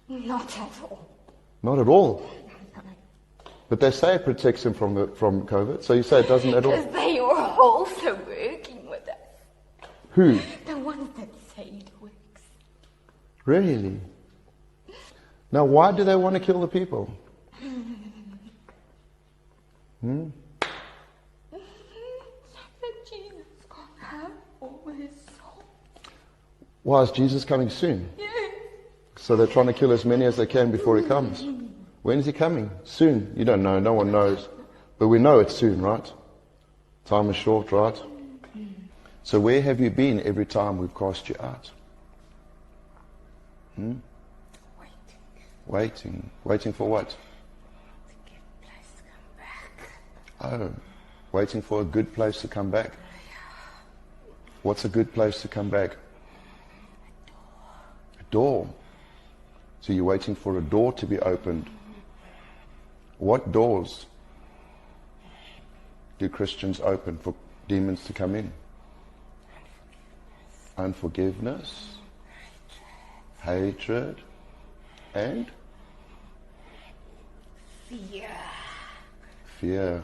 Not at all. Not at all. But they say it protects them from COVID, so you say it doesn't at all? Because they are also working with us. Who? The ones that say it works. Really? Now, why do they want to kill the people? That Jesus can't have all his soul. Why is Jesus coming soon? Yes. So they're trying to kill as many as they can before he comes. When is he coming? Soon. You don't know. No one knows. But we know it's soon, right? Time is short, right? So where have you been every time we've cast you out? Waiting. Waiting for what? To get a place to come back. Oh, waiting for a good place to come back. What's a good place to come back? A door. So you're waiting for a door to be opened. What doors do Christians open for demons to come in? Unforgiveness, hatred, and fear.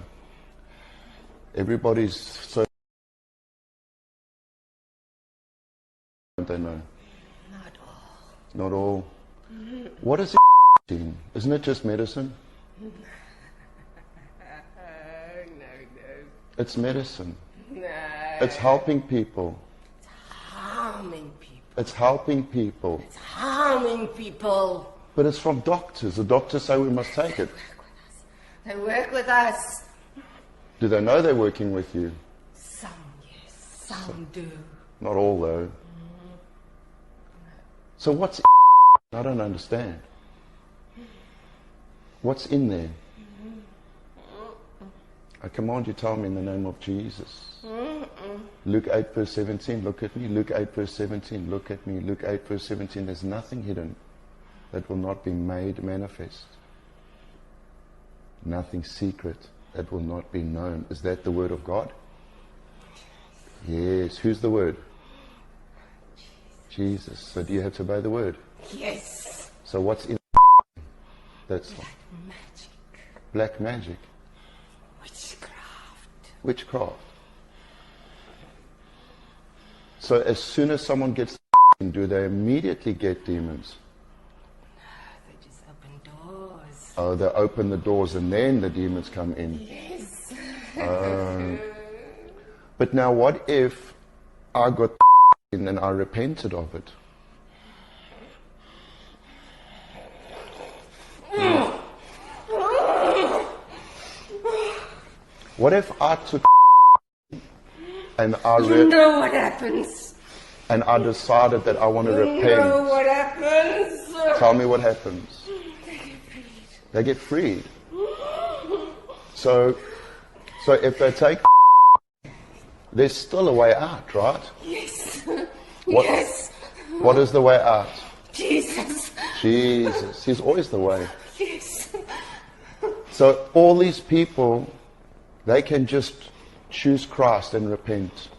Everybody's so don't they know? Not all. Not all. What is it in? Isn't it just medicine? No. It's medicine. No. It's helping people. It's harming people. It's helping people. It's harming people. But it's from doctors. The doctors say we must take it. They work with us. Do they know they're working with you? Some, yes. Some do. Not all, though. So what's I don't understand. What's in there? I command you, tell me in the name of Jesus. Luke 8 verse 17, look at me. Luke 8 verse 17, look at me. Luke 8 verse 17, there's nothing hidden that will not be made manifest. Nothing secret that will not be known. Is that the word of God? Yes. Who's the word? Jesus. So do you have to obey the word? Yes. So what's in that's Black magic. black magic? Witchcraft. Witchcraft. So as soon as someone gets do they immediately get demons? They just open doors. Oh, they open the doors and then the demons come in. Yes. But now what if I got in and I repented of it? What if I took and I You know what happens. and I decided that I want to You know repent? what happens. Tell me what happens. They get freed. So if they take, there's still a way out, right? Yes. What, Yes. What is the way out? Jesus. Jesus. He's always the way. Yes. So all these people, they can just choose Christ and repent.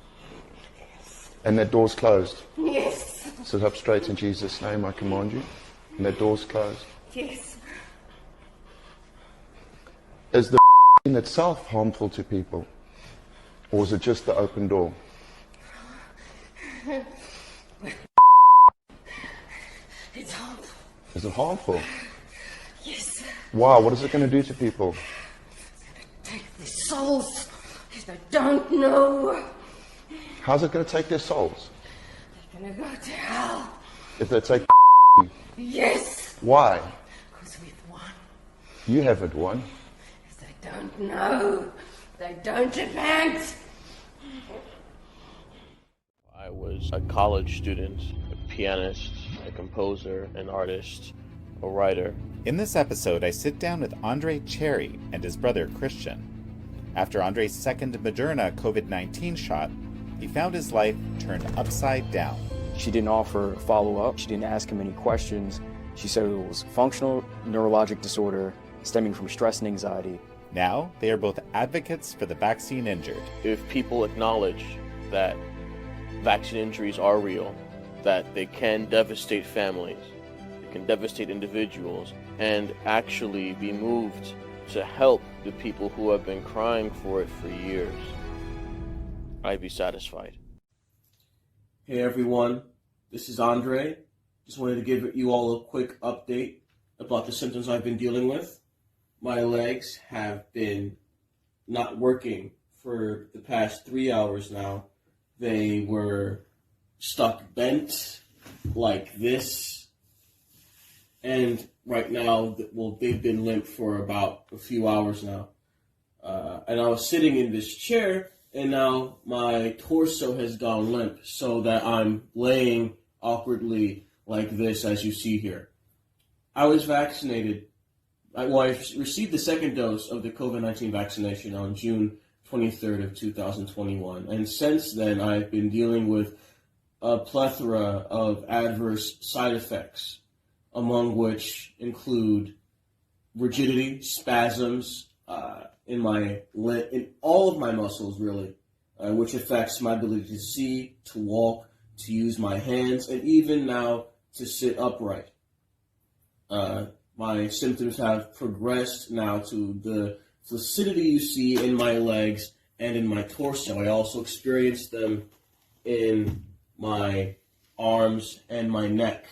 And that door's closed. Yes. Sit up straight in Jesus' name, I command you. And that door's closed. Yes. Is the in itself harmful to people? Or is it just the open door? It's harmful. Is it harmful? Yes. Why? What is it going to do to people? Take their souls. They don't know. How's it going to take their souls? They're going to go to hell. If they take Yes. why? Because we've won. You haven't won. They don't know. They don't repent. I was a college student, a pianist, a composer, an artist, a writer. In this episode, I sit down with Andre Cherry and his brother Christian. After Andre's second Moderna COVID-19 shot, he found his life turned upside down. She didn't offer follow-up. She didn't ask him any questions. She said it was functional neurologic disorder stemming from stress and anxiety. Now, they are both advocates for the vaccine injured. If people acknowledge that vaccine injuries are real, that they can devastate families, can devastate individuals and actually be moved to help the people who have been crying for it for years, I'd be satisfied. Hey everyone, this is Andre. Just wanted to give you all a quick update about the symptoms I've been dealing with. My legs have been not working for the past 3 hours now. They were stuck bent like this, and right now, well, they've been limp for about a few hours now. And I was sitting in this chair, and now my torso has gone limp, so that I'm laying awkwardly like this, as you see here. I was vaccinated. I received the second dose of the COVID-19 vaccination on June 23rd of 2021, and since then I've been dealing with a plethora of adverse side effects, among which include rigidity, spasms in all of my muscles, really, which affects my ability to see, to walk, to use my hands, and even now to sit upright. My symptoms have progressed now to the flaccidity you see in my legs and in my torso. I also experienced them in my arms and my neck.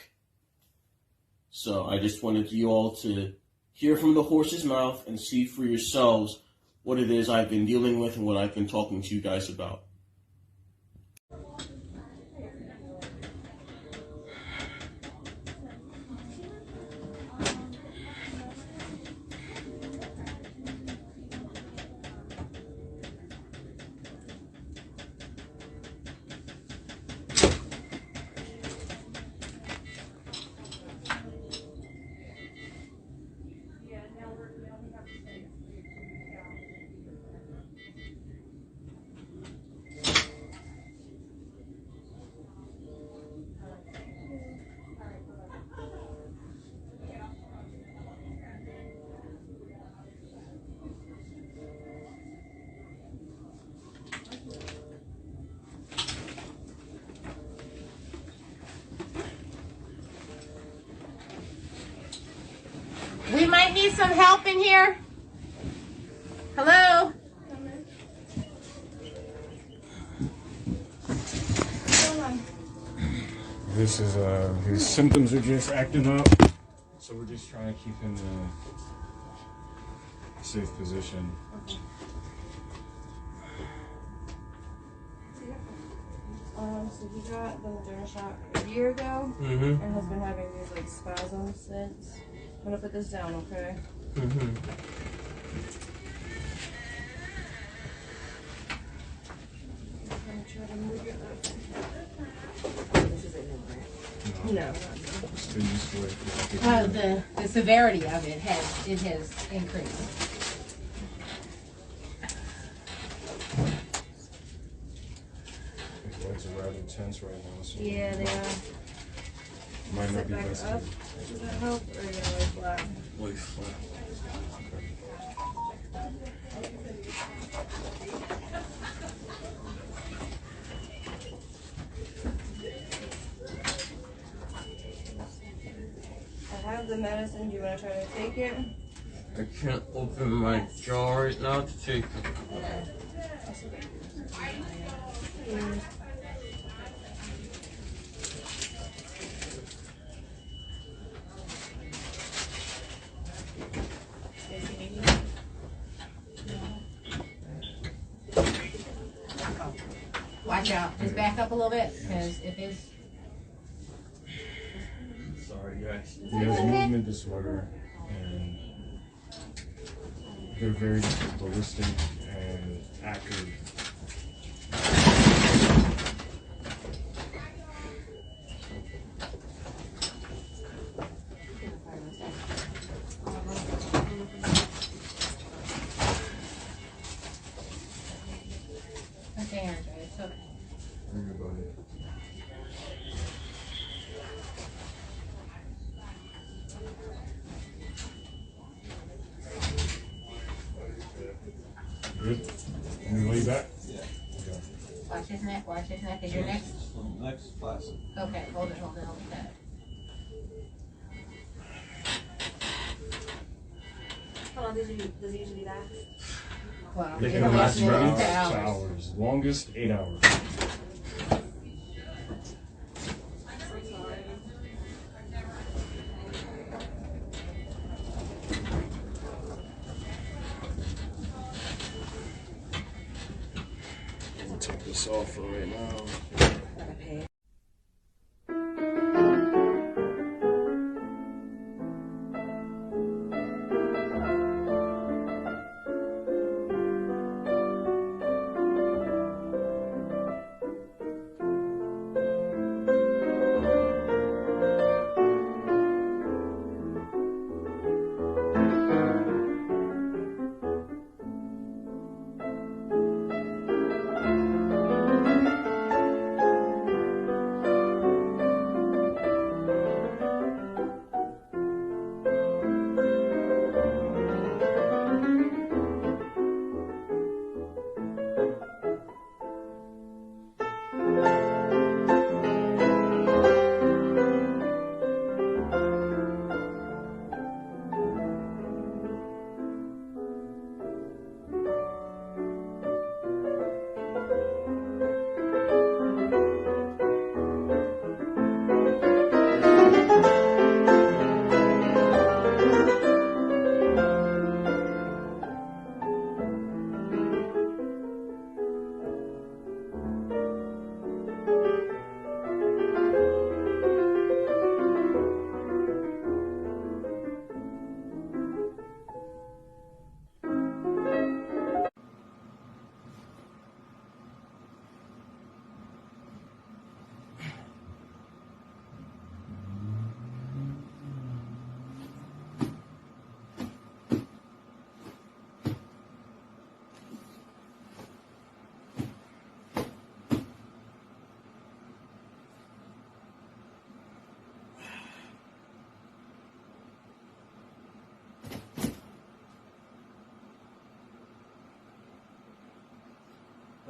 So I just wanted you all to hear from the horse's mouth and see for yourselves what it is I've been dealing with and what I've been talking to you guys about. We might need some help in here. Hello? This is, his symptoms are just acting up, so we're just trying to keep him in a safe position. Okay. So he got the Moderna shot a year ago and has been having these like spasms since. I'm gonna put this down, okay? I'm gonna try to move it up. This isn't him, right? No. Still used to it. The severity of it has increased. His legs are rather tense right now, so Yeah, they are. might not Sit be back best up. to Does that help? Or are you gonna lay flat? lay flat. I have the medicine. Do you want to try to take it? I can't open my jaw right now to take it. Watch out. Just back up a little bit, because if it's... Sorry, guys. He has a movement disorder, and they're very ballistic and active. Okay, Andre, it's okay. Everybody. Good? Can we lay back? Yeah. Okay. Watch his neck, watch his neck. Is your neck? Next class. Okay, hold it that. long does it usually last? Well, They it can last lasts around 6 hours. hours. Longest 8 hours. I'll take this off for right now.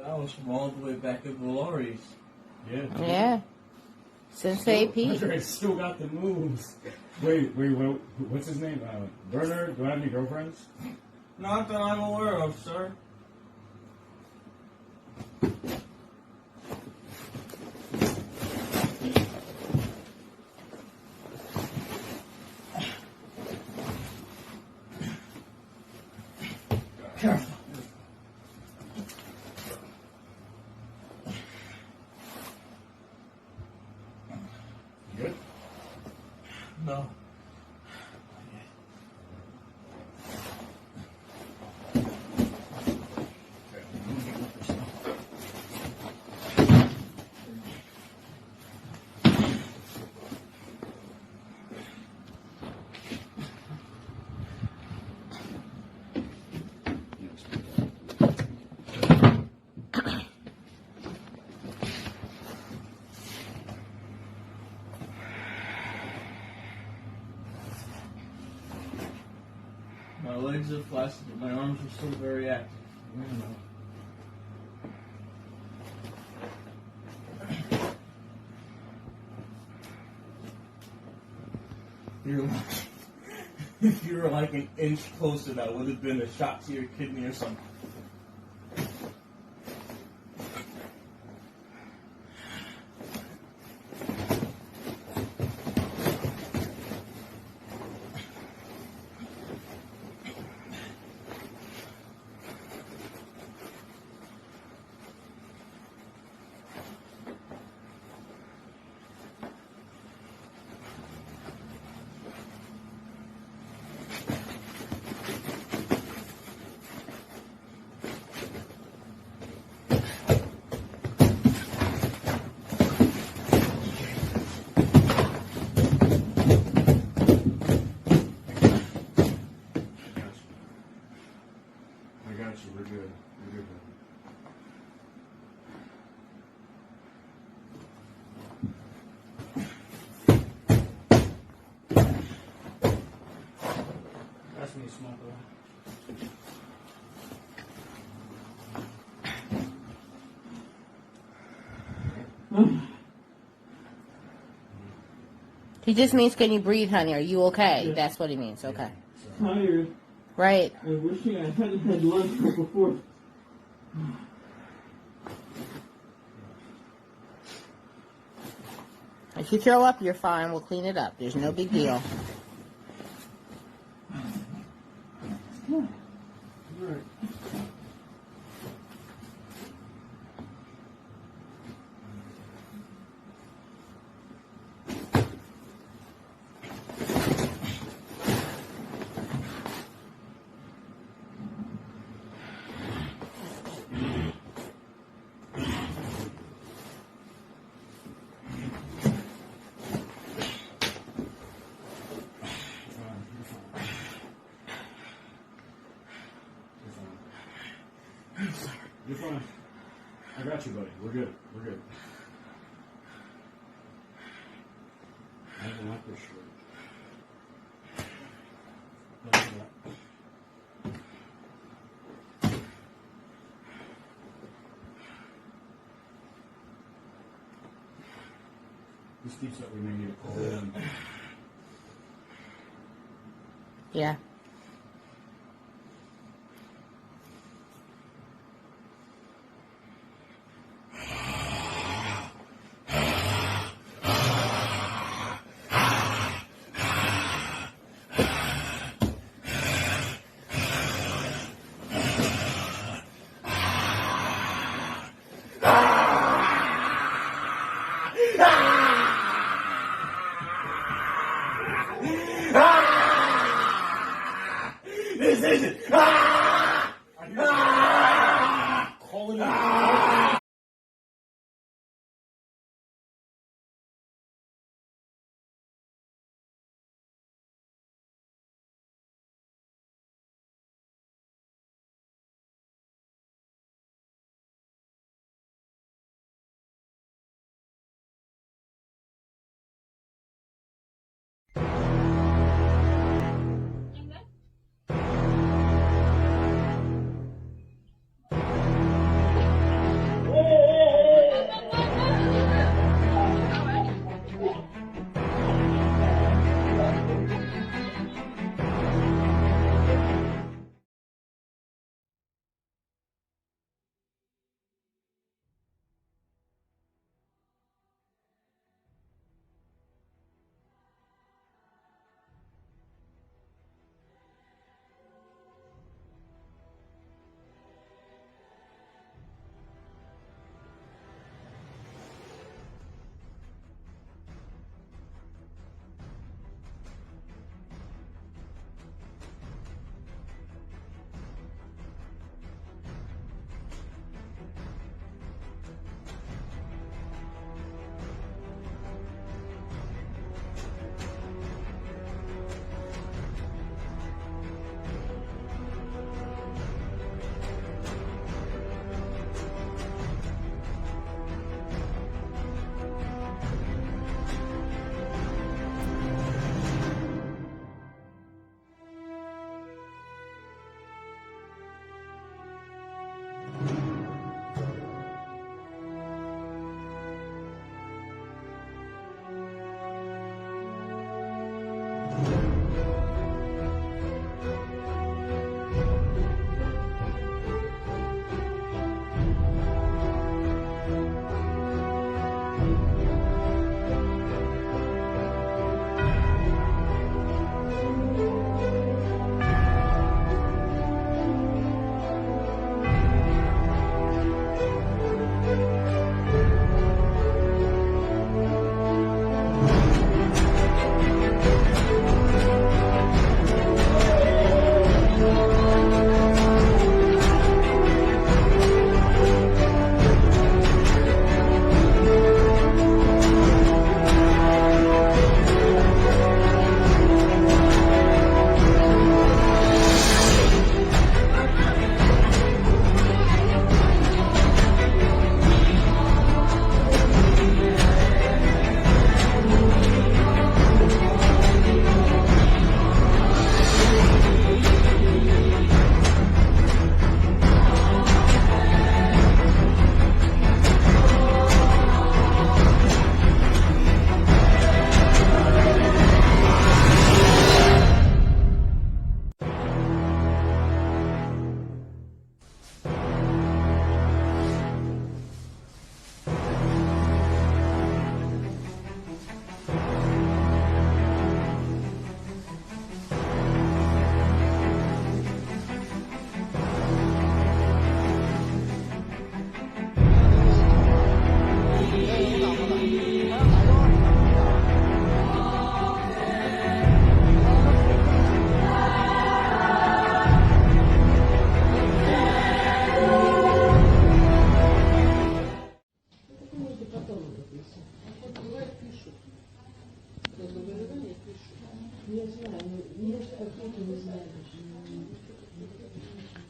That was from all the way back in Valori's. Yeah. Yeah. Sensei Pete. Andre still got the moves. Wait, what's his name? Bernard, do I have any girlfriends? Not that I'm aware of, sir. Careful. Good? No. My legs are flaccid, but my arms are still very active. If you were like an inch closer, that would have been a shot to your kidney or something. We're good. We're good. That's me smoke He just means, can you breathe, honey? Are you okay? Yeah. That's what he means. Okay. Tired. Right. And wishing I hadn't had lunch right before. If you throw up, you're fine. We'll clean it up. There's no big deal. Right. You're fine. I got you, buddy. We're good. We're good. I don't like this shirt. Don't do that. This keeps that we may need to call in. Yeah. This isn't. Call it in.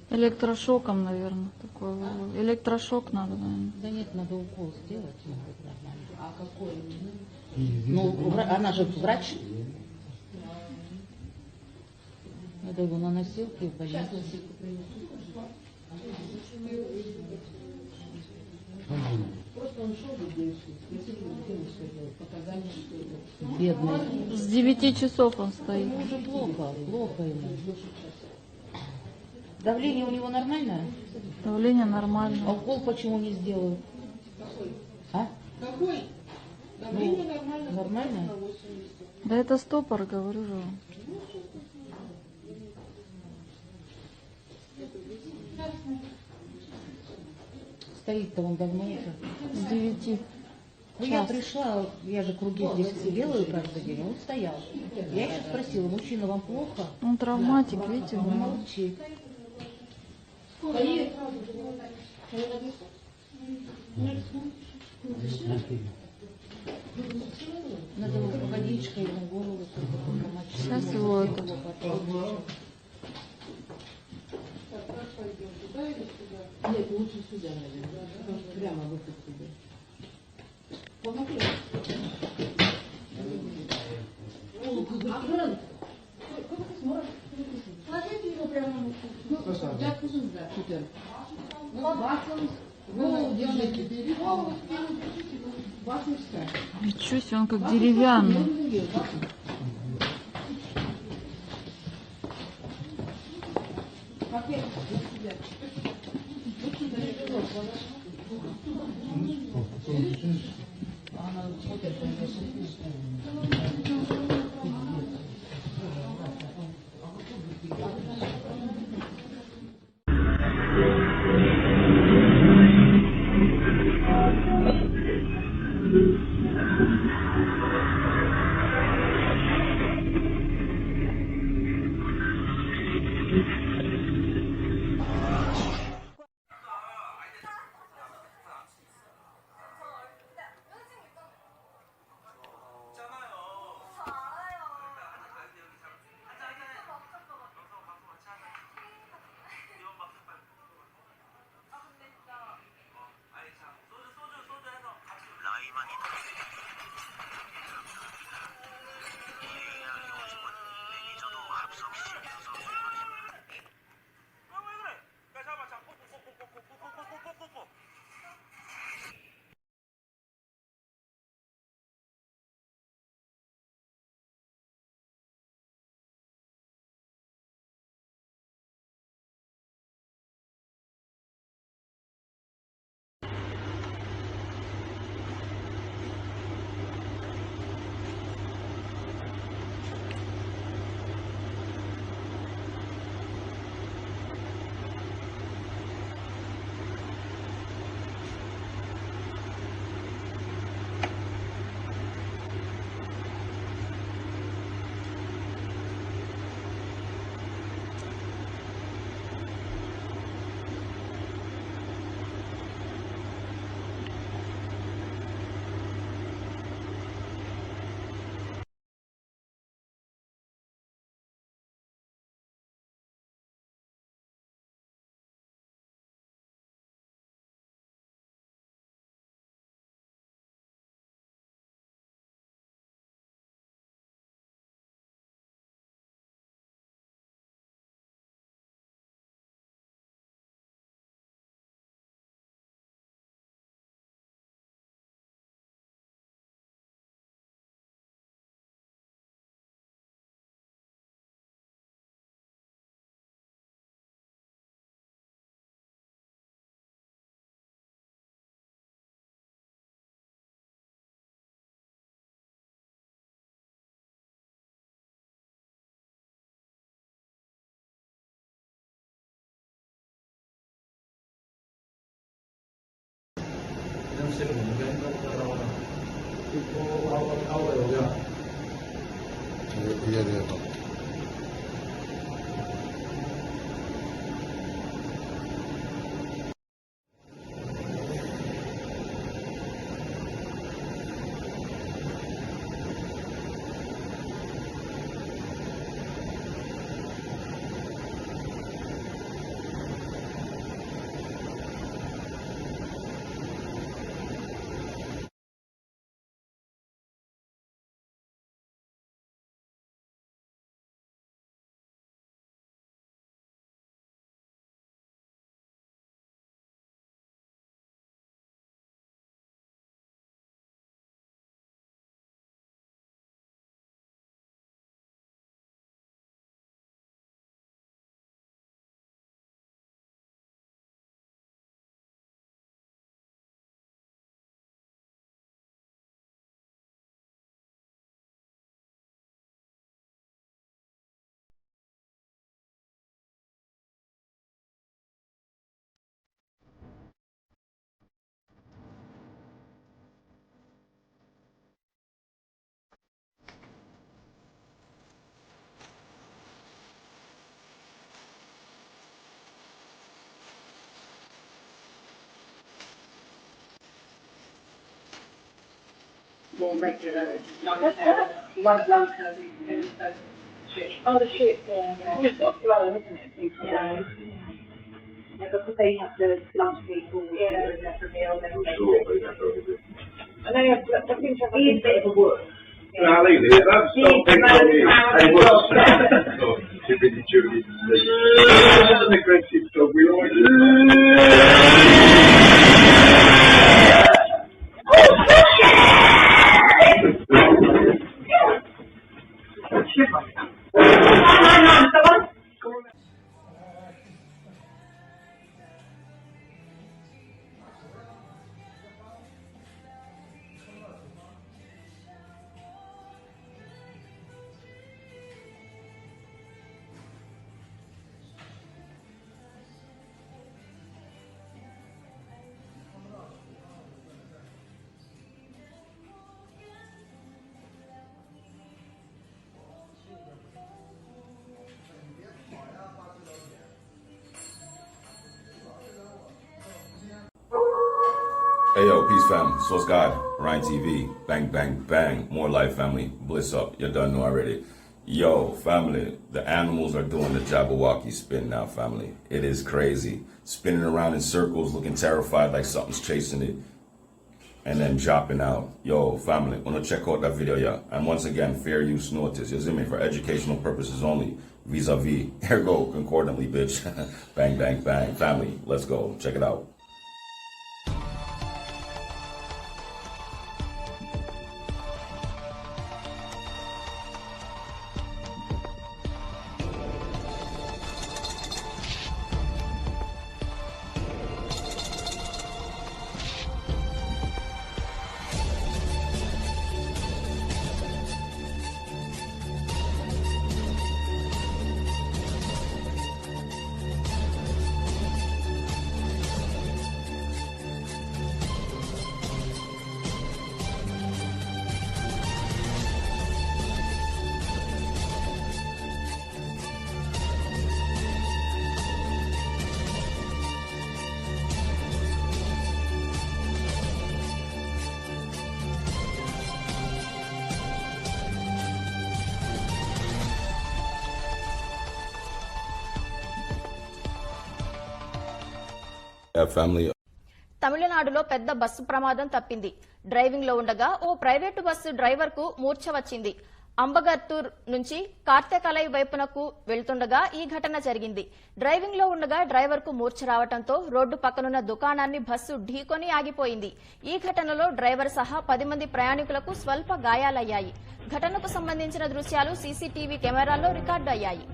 Электрошоком, наверное, такой. Электрошок надо, наверное. Да нет, надо укол сделать. А какой? Ну, она же врач. Надо его на носилке в больницу. Просто он шел бы показания, что Бедный. С 9 часов он стоит. Ну, уже плохо ему. Давление у него нормальное? Давление нормальное. А укол почему не сделают? А? Какой? Давление нормальное. Нормальное? Да это стопор, говорю же. Стоит-то он давно уже. С 9. Ну, я пришла, я же круги здесь делаю каждый день, он стоял. Я еще спросила, мужчина, вам плохо? Он травматик, видите? Он молчит. Надо водичкой ему голову помочь. Сейчас его это... Нет, лучше сюда, наверное. Потому что прямо выход сюда. Помогли. Охрана. Кладите его прямо на руку. Я откажусь, да, супер. Голову держите. Голову спину держите. Вас не встать. Ничего себе, он как деревянный. Опять сюда. Она смотрит, more regular, like one oh, the shit, yeah. It's got a flow, isn't it? People, yeah. Yeah, because they have to lunch people, yeah, and have a meal, and they have, I think he's a bit of a work. No, leave it. That's not big on you. Hey, what's too busy chewing to sleep. That's an aggressive dog. We always Hey yo, peace fam, Source God, Ryan TV, bang, bang, bang, more life family, bliss up, you done know already. Yo, family, the animals are doing the Jabberwocky spin now, family. It is crazy. Spinning around in circles, looking terrified like something's chasing it, and then dropping out. Yo, family, wanna check out that video, yeah? And once again, fair use notice, you see me, for educational purposes only, vis-a-vis, ergo, concordantly, bitch. Bang, bang, bang, family, let's go, check it out. Family. తమిళనాడులో పెద్ద bus ప్రమాదం తప్పింది. Driving లో ఉండగా ఓ private bus driver కు మూర్ఛ వచ్చింది. అంబగత్తూర్ నుంచి కార్తెకలై వైపునకు వెళ్తుండగా ఈ ఘటన జరిగింది. డ్రైవింగ్ లో ఉండగా డ్రైవర్ కు మూర్ఛ రావడంతో రోడ్డు పక్కనున్న దుకాణాన్ని బస్సు ఢీకొని ఆగిపోయింది. ఈ ఘటనలో డ్రైవర్ సహా 10 మంది ప్రయాణికులకు స్వల్ప గాయాలయ్యాయి. ఘటనకు సంబంధించిన దృశ్యాలు సీసీటీవీ కెమెరాల్లో రికార్డు అయ్యాయి.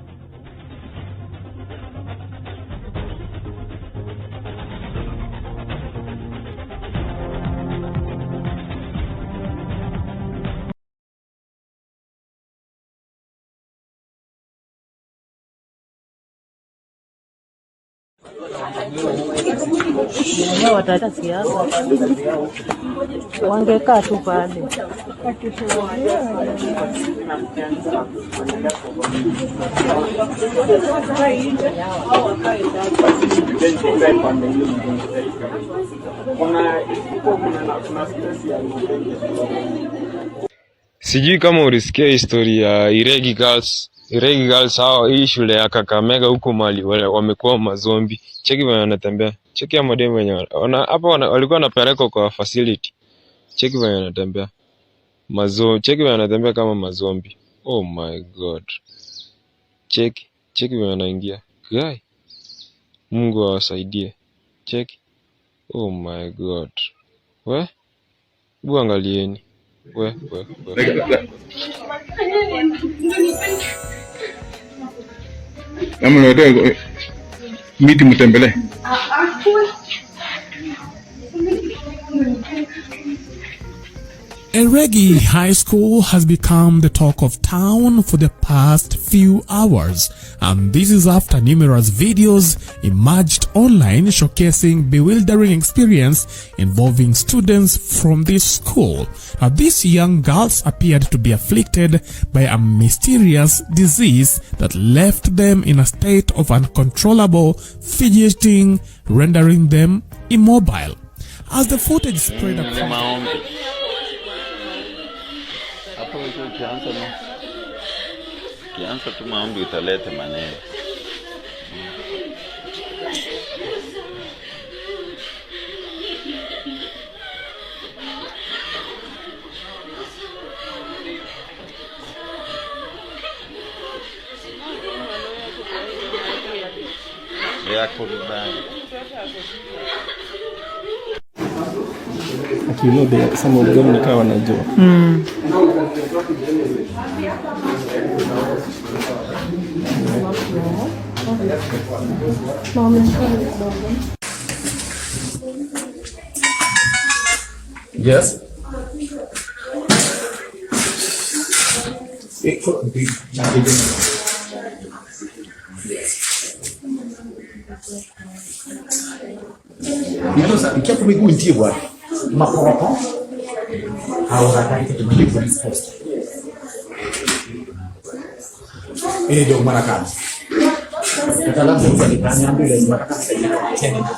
Wataka siasa wangekaa tu pale. Sijui kama ulisikia historia ya Iregi Girls hao, hii shule ya Kakamega huko Mali wamekuwa mazombi. Cheki wenye wanatembea. Cheki ya mademu wenye hapa walikuwa wanapelekwa kwa facility. Cheki wenye wanatembea. Cheki wenye wanatembea kama mazombi. Oh my god. Cheki wenye wanaingia. Guy. Mungu awasaidie. Cheki. Oh my god. We? Hebu angalieni. We. Miti mutembele. Iregi High School has become the talk of town for the past few hours, and this is after numerous videos emerged online showcasing bewildering experience involving students from this school. Now, these young girls appeared to be afflicted by a mysterious disease that left them in a state of uncontrollable fidgeting, rendering them immobile. As the footage spread across Kianza tu maombi utaleta maneno. Yako vibaya. You know, some of them ni kawa wanajua. Yes. Ikiwa miguu ndio bwana. Maporoko. Au hataki tumalize kwa post. Ile ndio Marekani. Kataalamu sasa ni kanya mbele ya Marekani tena.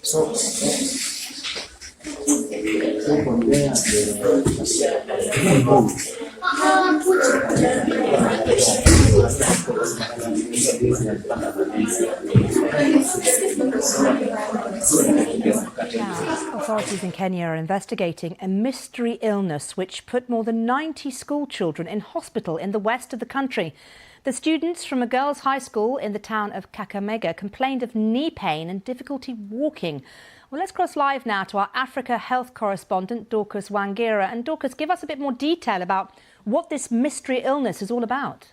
So authorities in Kenya are investigating a mystery illness which put more than 90 school children in hospital in the west of the country. The students from a girls' high school in the town of Kakamega complained of knee pain and difficulty walking. Well, let's cross live now to our Africa health correspondent, Dorcas Wangira. And Dorcas, give us a bit more detail about what this mystery illness is all about.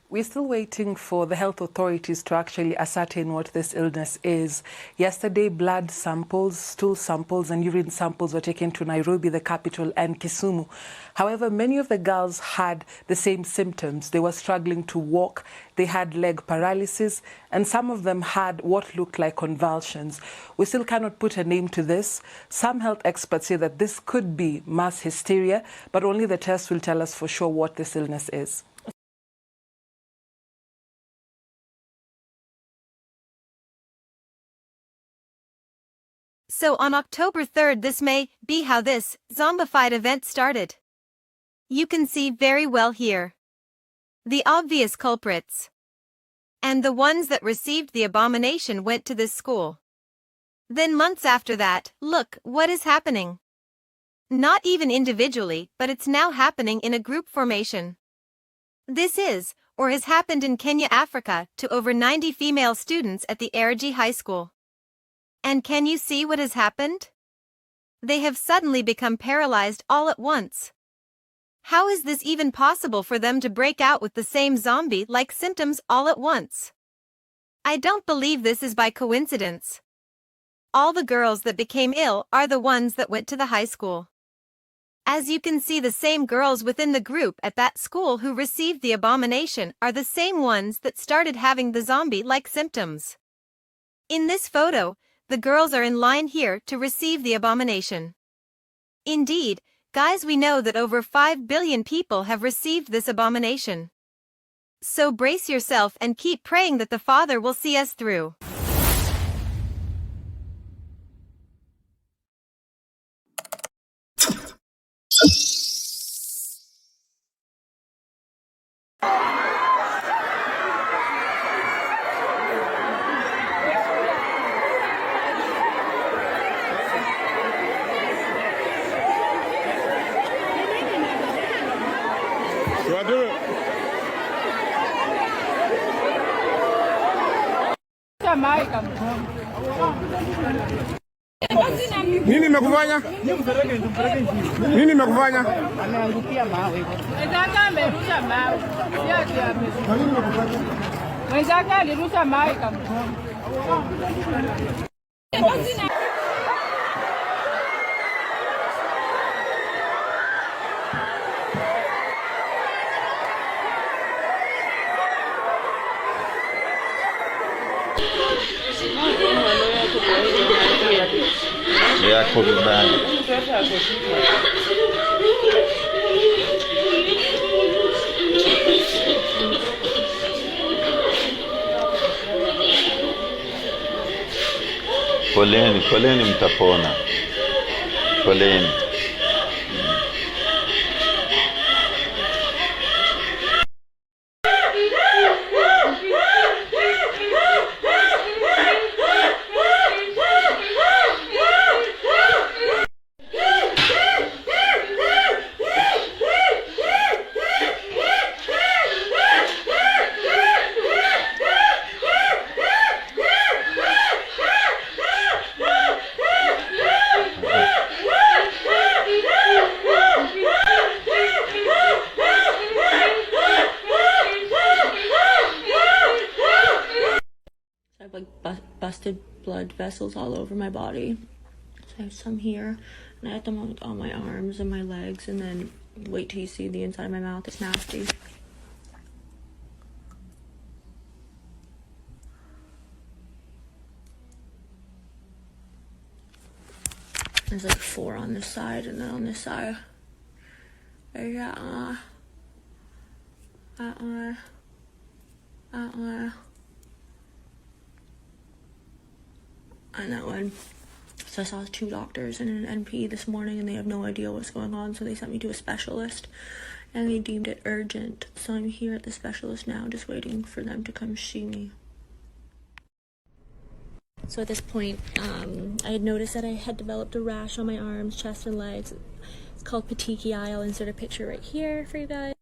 We're still waiting for the health authorities to actually ascertain what this illness is. Yesterday, blood samples, stool samples and urine samples were taken to Nairobi, the capital, and Kisumu. However, many of the girls had the same symptoms. They were struggling to walk, they had leg paralysis, and some of them had what looked like convulsions. We still cannot put a name to this. Some health experts say that this could be mass hysteria, but only the test will tell us for sure what this illness is. So on October 3rd this may be how this zombified event started. You can see very well here the obvious culprits. And the ones that received the abomination went to this school. Then months after that, look what is happening. Not even individually, but it's now happening in a group formation. This is, or has happened in Kenya, Africa, to over 90 female students at the Erigi High School. And can you see what has happened? They have suddenly become paralyzed all at once. How is this even possible for them to break out with the same zombie-like symptoms all at once? I don't believe this is by coincidence. All the girls that became ill are the ones that went to the high school. As you can see, the same girls within the group at that school who received the abomination are the same ones that started having the zombie-like symptoms. In this photo, the girls are in line here to receive the abomination. Indeed, guys, we know that over 5 billion people have received this abomination. So brace yourself and keep praying that the Father will see us through. Nini nimekufanya? Nini nimekufanya? Ameangukia mawe. Mwenzake amerusha mawe. Mwenzake alirusha mawe kamgonga. Yako vibaya. Poleni mtapona. Poleni. I have like busted blood vessels all over my body. So I have some here, and I have them on my arms and my legs, and then wait till you see the inside of my mouth. It's nasty. There's like 4 on this side, and then on this side, there's and that one. So I saw 2 doctors and an NP this morning, and they have no idea what's going on, so they sent me to a specialist, and they deemed it urgent. So I'm here at the specialist now, just waiting for them to come see me. So at this point, I had noticed that I had developed a rash on my arms, chest, and legs. It's called petechiae. I'll insert a picture right here for you guys.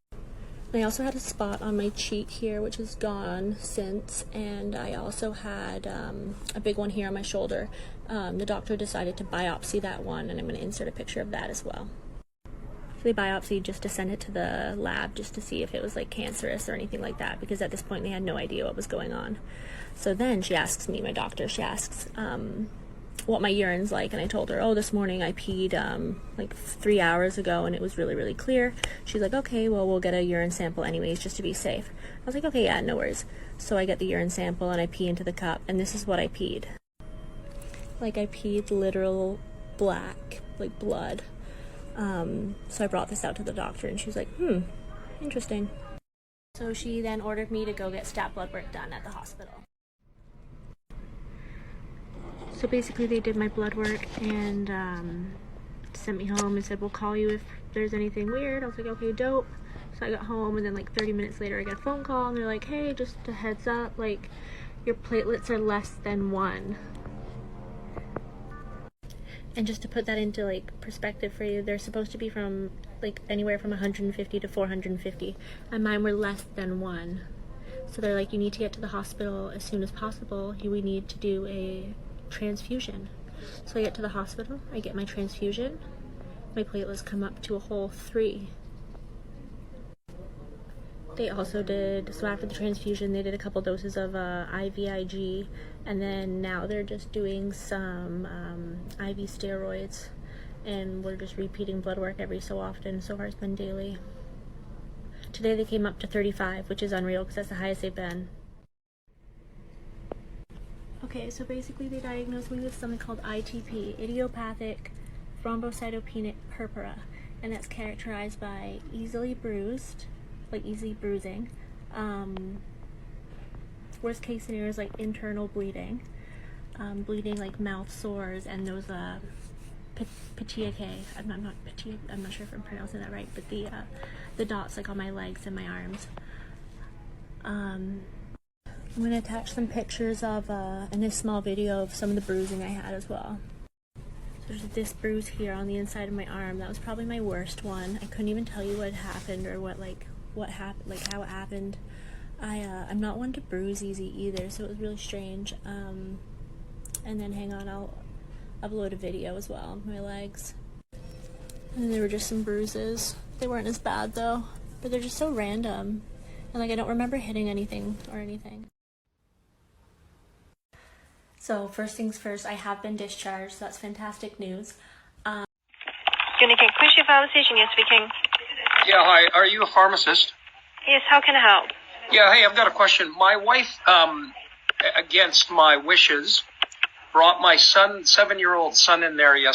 I also had a spot on my cheek here, which is gone since, and I also had a big one here on my shoulder. The doctor decided to biopsy that one, and I'm going to insert a picture of that as well. So they biopsied just to send it to the lab just to see if it was like cancerous or anything like that, because at this point they had no idea what was going on. So then she asks me, my doctor, she asks what my urine's like, and I told her, oh, this morning I peed like 3 hours ago and it was really, really clear. She's like, okay, well, we'll get a urine sample anyways just to be safe. I was like, okay, yeah, no worries. So I get the urine sample and I pee into the cup, and this is what I peed. Like, I peed literal black, like blood. So I brought this out to the doctor, and she was like, interesting. So she then ordered me to go get stat blood work done at the hospital. So basically they did my blood work and sent me home and said, we'll call you if there's anything weird. I was like, okay, dope. So I got home, and then like 30 minutes later I get a phone call, and they're like, hey, just a heads up, like, your platelets are less than 1. And just to put that into like perspective for you, they're supposed to be from like anywhere from 150 to 450, and mine were less than 1. So they're like, you need to get to the hospital as soon as possible. We need to do a transfusion. So I get to the hospital, I get my transfusion, my platelets come up to a whole 3. They also did, so after the transfusion, they did a couple doses of IVIG, and then now they're just doing some IV steroids, and we're just repeating blood work every so often. So far it's been daily. Today they came up to 35, which is unreal because that's the highest they've been. Okay, so basically they diagnosed me with something called ITP, idiopathic thrombocytopenic purpura, and that's characterized by easily bruised, like easy bruising. Worst case scenario is like internal bleeding, bleeding like mouth sores, and those petechiae. I'm not sure if I'm pronouncing that right, but the dots like on my legs and my arms. I'm gonna attach some pictures of and a small video of some of the bruising I had as well. So there's this bruise here on the inside of my arm. That was probably my worst one. I couldn't even tell you what happened or what happened, like how it happened. I'm not one to bruise easy either, so it was really strange. And then hang on, I'll upload a video as well of my legs. And there were just some bruises. They weren't as bad though, but they're just so random. And like I don't remember hitting anything or anything. So first things first, I have been discharged, so that's fantastic news. Yes, speaking. Yeah, hi. Are you a pharmacist? Yes, how can I help? Yeah, hey, I've got a question. My wife, against my wishes, brought my 7-year-old son in there a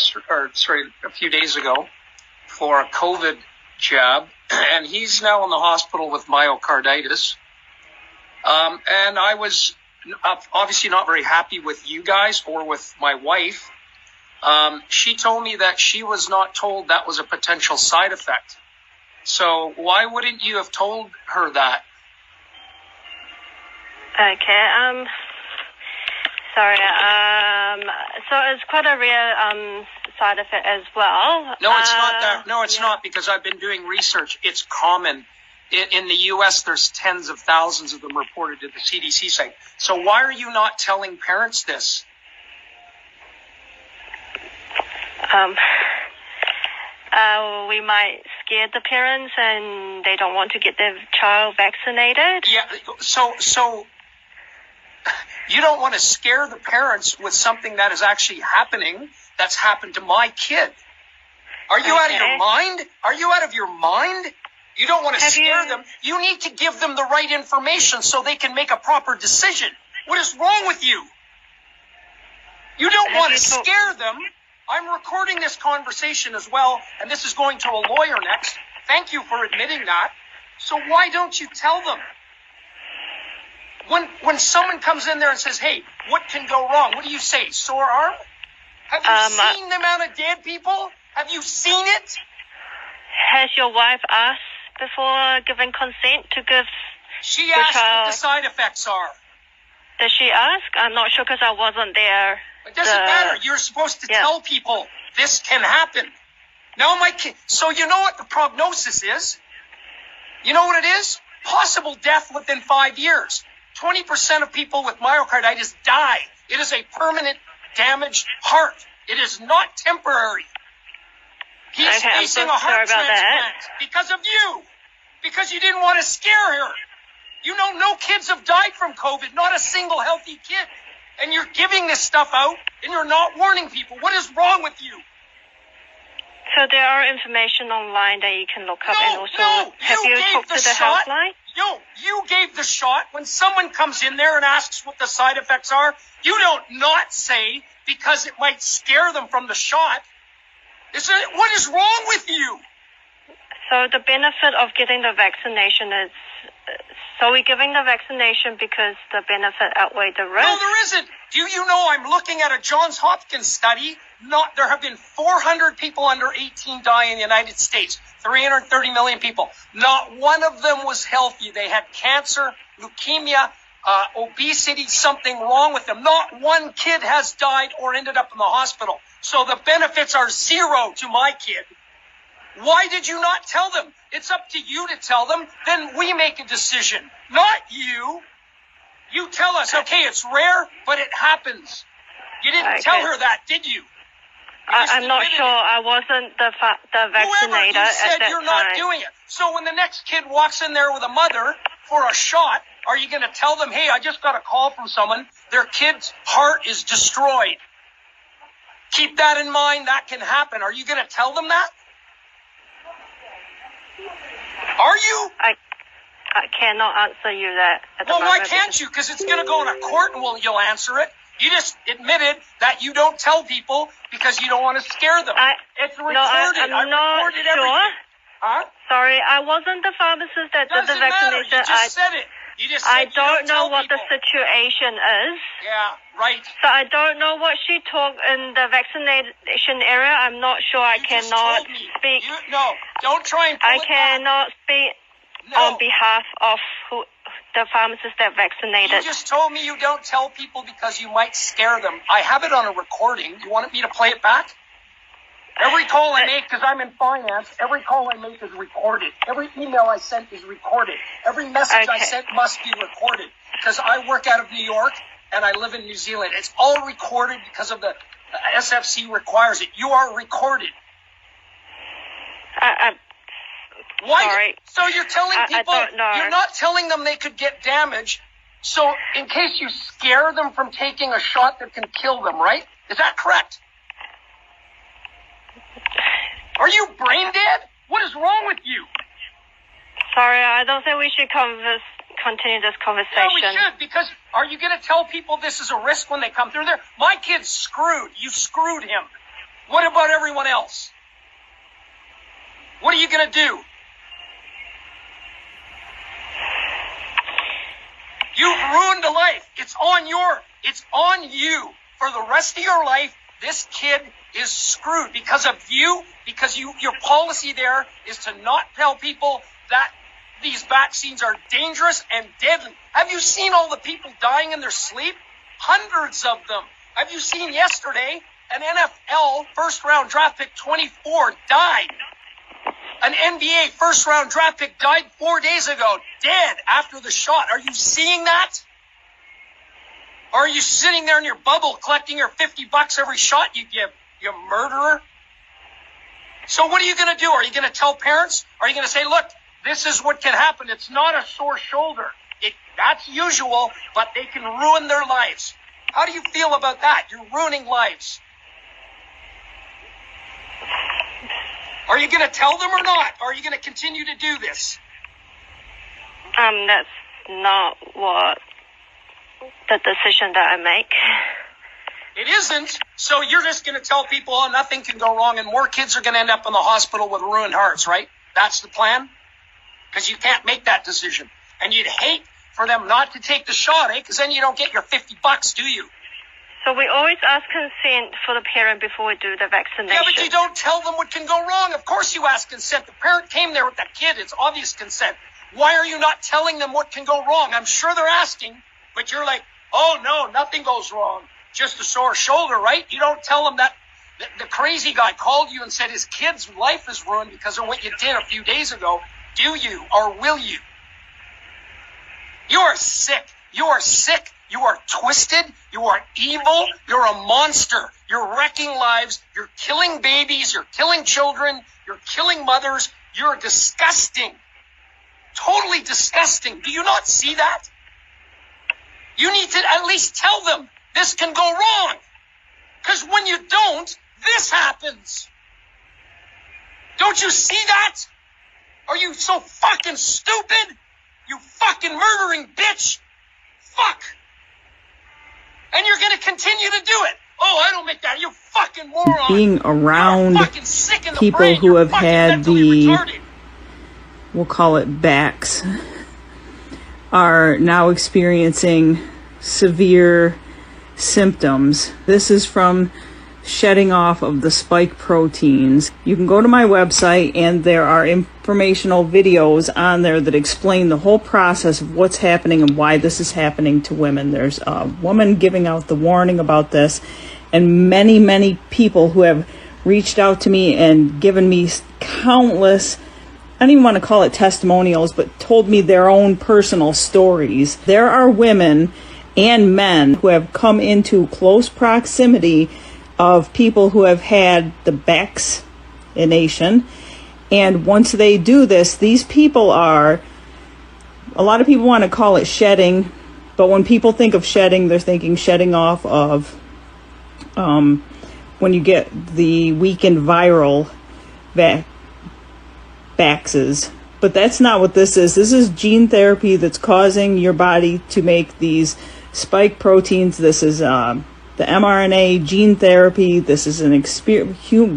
few days ago for a COVID jab, and he's now in the hospital with myocarditis. And I was obviously not very happy with you guys or with my wife. She told me that she was not told that was a potential side effect. So why wouldn't you have told her that? Okay. Sorry. So it's quite a rare side effect as well. No, it's not that. No, it's not, because I've been doing research. It's common. In the U.S., there's tens of thousands of them reported to the CDC site. So why are you not telling parents this? We might scare the parents and they don't want to get their child vaccinated. Yeah, so you don't want to scare the parents with something that is actually happening, that's happened to my kid. Are you out of your mind? Are you out of your mind? You don't want to scare them. You need to give them the right information so they can make a proper decision. What is wrong with you? You don't want to scare them. I'm recording this conversation as well, and this is going to a lawyer next. Thank you for admitting that. So why don't you tell them? When someone comes in there and says, hey, what can go wrong? What do you say? Sore arm? Have you seen the amount of dead people? Have you seen it? Has your wife asked before giving consent to give She asked what the side effects are. Did she ask? I'm not sure because I wasn't there. It doesn't matter. You're supposed to tell people this can happen. Now my kid, so you know what the prognosis is? You know what it is? Possible death within 5 years. 20% of people with myocarditis die. It is a permanent damaged heart. It is not temporary. He's facing a heart transplant because of you. Because you didn't want to scare her. You know, no kids have died from COVID. Not a single healthy kid. And you're giving this stuff out and you're not warning people. What is wrong with you? So there are information online that you can look up, and also have you talked to the helpline? No, you gave the shot. When someone comes in there and asks what the side effects are, you don't not say because it might scare them from the shot. What is wrong with you? So the benefit of getting the vaccination is, so we're giving the vaccination because the benefit outweighs the risk? No, there isn't. Do you know I'm looking at a Johns Hopkins study? There have been 400 people under 18 die in the United States. 330 million people. Not one of them was healthy. They had cancer, leukemia, obesity, something wrong with them. Not one kid has died or ended up in the hospital. So the benefits are zero to my kid. Why did you not tell them? It's up to you to tell them. Then we make a decision, not you. You tell us, okay, it's rare, but it happens. You didn't tell her that, did you? I'm not sure. I wasn't the vaccinator you said at that you're time. Not doing it. So when the next kid walks in there with a mother for a shot, are you going to tell them, hey, I just got a call from someone. Their kid's heart is destroyed. Keep that in mind. That can happen. Are you going to tell them that? Are you? I cannot answer you that at the moment. Well, why can't you? Because it's going to go in a court and you'll answer it. You just admitted that you don't tell people because you don't want to scare them. It's recorded. I'm not recorded sure. everything. Huh? Sorry, I wasn't the pharmacist that did the vaccination. You just said it. You just said I don't know what the situation is. Yeah, right. So I don't know what she talked in the vaccination area. I'm not sure. I cannot speak. Don't try and I cannot speak on behalf of the pharmacist that vaccinated. You just told me you don't tell people because you might scare them. I have it on a recording. You want me to play it back? Every call I make, because I'm in finance, every call I make is recorded. Every email I sent is recorded. Every message I sent must be recorded. Because I work out of New York and I live in New Zealand. It's all recorded because of the SFC requires it. You are recorded. Why? Sorry. So you're telling people, I don't know. You're not telling them they could get damaged. So in case you scare them from taking a shot that can kill them, right? Is that correct? Are you brain dead? What is wrong with you? Sorry, I don't think we should continue this conversation. No, we should, because are you going to tell people this is a risk when they come through there? My kid's screwed. You screwed him. What about everyone else? What are you going to do? You've ruined a life. It's on you. For the rest of your life, this kid is screwed because of you, because your policy there is to not tell people that these vaccines are dangerous and deadly. Have you seen all the people dying in their sleep? Hundreds of them. Have you seen yesterday an NFL first-round draft pick 24 died? An NBA first-round draft pick died 4 days ago, dead after the shot. Are you seeing that? Or are you sitting there in your bubble collecting your $50 every shot you give, you murderer? So what are you going to do? Are you going to tell parents? Are you going to say, look, this is what can happen. It's not a sore shoulder. That's usual, but they can ruin their lives. How do you feel about that? You're ruining lives. Are you going to tell them or not? Or are you going to continue to do this? That's not what the decision that I make. It isn't. So you're just going to tell people, oh, nothing can go wrong, and more kids are going to end up in the hospital with ruined hearts, right? That's the plan? Because you can't make that decision. And you'd hate for them not to take the shot, eh? Because then you don't get your $50, do you? So we always ask consent for the parent before we do the vaccination. Yeah, but you don't tell them what can go wrong. Of course you ask consent. The parent came there with that kid. It's obvious consent. Why are you not telling them what can go wrong? I'm sure they're asking, but you're like, oh, no, nothing goes wrong. Just a sore shoulder, right? You don't tell them that the crazy guy called you and said his kid's life is ruined because of what you did a few days ago. Do you or will you? You are sick. You are sick. You are twisted. You are evil. You're a monster. You're wrecking lives. You're killing babies. You're killing children. You're killing mothers. You're disgusting. Totally disgusting. Do you not see that? You need to at least tell them this can go wrong. Because when you don't, this happens. Don't you see that? Are you so fucking stupid? You fucking murdering bitch. Fuck. And you're going to continue to do it. Oh, I don't make that. You fucking moron. Being around people who have had the, we'll call it backs, are now experiencing severe symptoms. This is from shedding off of the spike proteins. You can go to my website and there are informational videos on there that explain the whole process of what's happening and why this is happening to women. There's a woman giving out the warning about this, and many, many people who have reached out to me and given me countless, I don't even want to call it testimonials, but told me their own personal stories. There are women and men who have come into close proximity of people who have had the vaccination, and once they do this, these people are, a lot of people want to call it shedding, but when people think of shedding, they're thinking shedding off of when you get the weakened viral vaxes. But that's not what this is. This is gene therapy that's causing your body to make these spike proteins. This is the mRNA gene therapy. This is an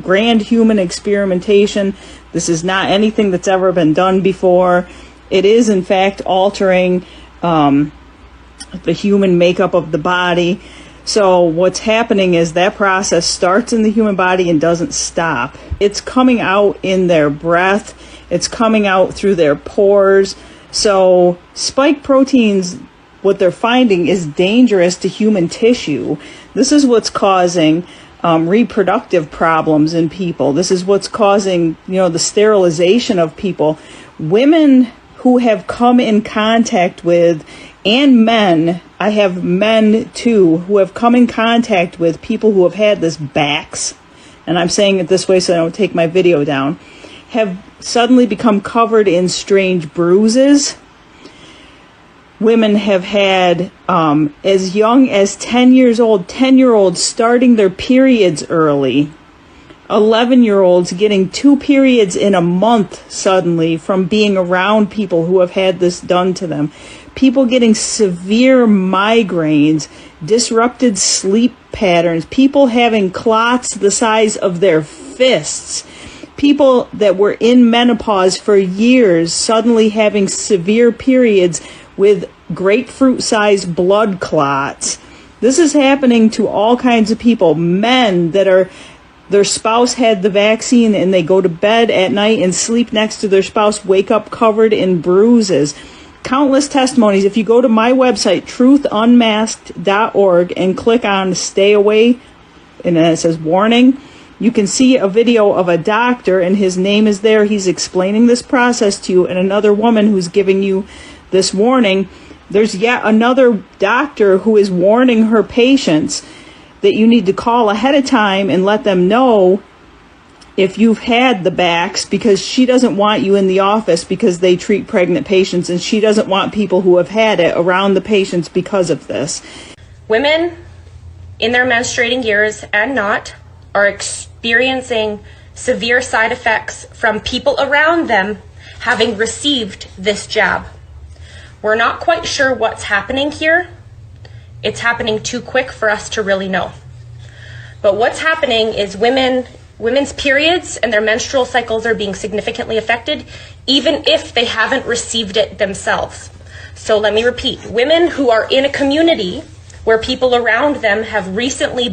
grand human experimentation. This is not anything that's ever been done before. It is, in fact, altering the human makeup of the body. So what's happening is that process starts in the human body and doesn't stop. It's coming out in their breath. It's coming out through their pores. So spike proteins, what they're finding, is dangerous to human tissue. This is what's causing reproductive problems in people. This is what's causing, the sterilization of people. Women who have come in contact with, and men, I have men too, who have come in contact with people who have had this backs, and I'm saying it this way so I don't take my video down, have suddenly become covered in strange bruises. Women have had as young as 10 years old, 10-year-olds starting their periods early, 11-year-olds getting 2 periods in a month suddenly from being around people who have had this done to them, people getting severe migraines, disrupted sleep patterns, people having clots the size of their fists, people that were in menopause for years suddenly having severe periods with grapefruit-sized blood clots. This is happening to all kinds of people. Men that are, their spouse had the vaccine and they go to bed at night and sleep next to their spouse, wake up covered in bruises. Countless testimonies. If you go to my website, truthunmasked.org, and click on Stay Away, and then it says warning, you can see a video of a doctor, and his name is there. He's explaining this process to you, and another woman who's giving you this warning. There's yet another doctor who is warning her patients that you need to call ahead of time and let them know if you've had the vax, because she doesn't want you in the office because they treat pregnant patients, and she doesn't want people who have had it around the patients because of this. Women in their menstruating years and not are experiencing severe side effects from people around them having received this jab. We're not quite sure what's happening here. It's happening too quick for us to really know. But what's happening is women's periods and their menstrual cycles are being significantly affected, even if they haven't received it themselves. So let me repeat, women who are in a community where people around them have recently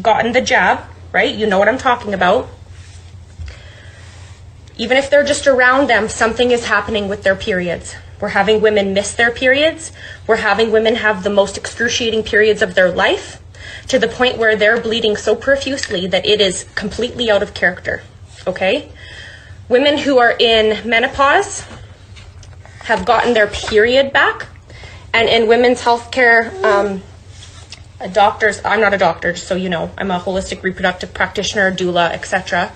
gotten the jab, right? You know what I'm talking about. Even if they're just around them, something is happening with their periods. We're having women miss their periods. We're having women have the most excruciating periods of their life, to the point where they're bleeding so profusely that it is completely out of character, okay? Women who are in menopause have gotten their period back, and in women's healthcare, doctors, I'm not a doctor, so you know, I'm a holistic reproductive practitioner, doula, etc.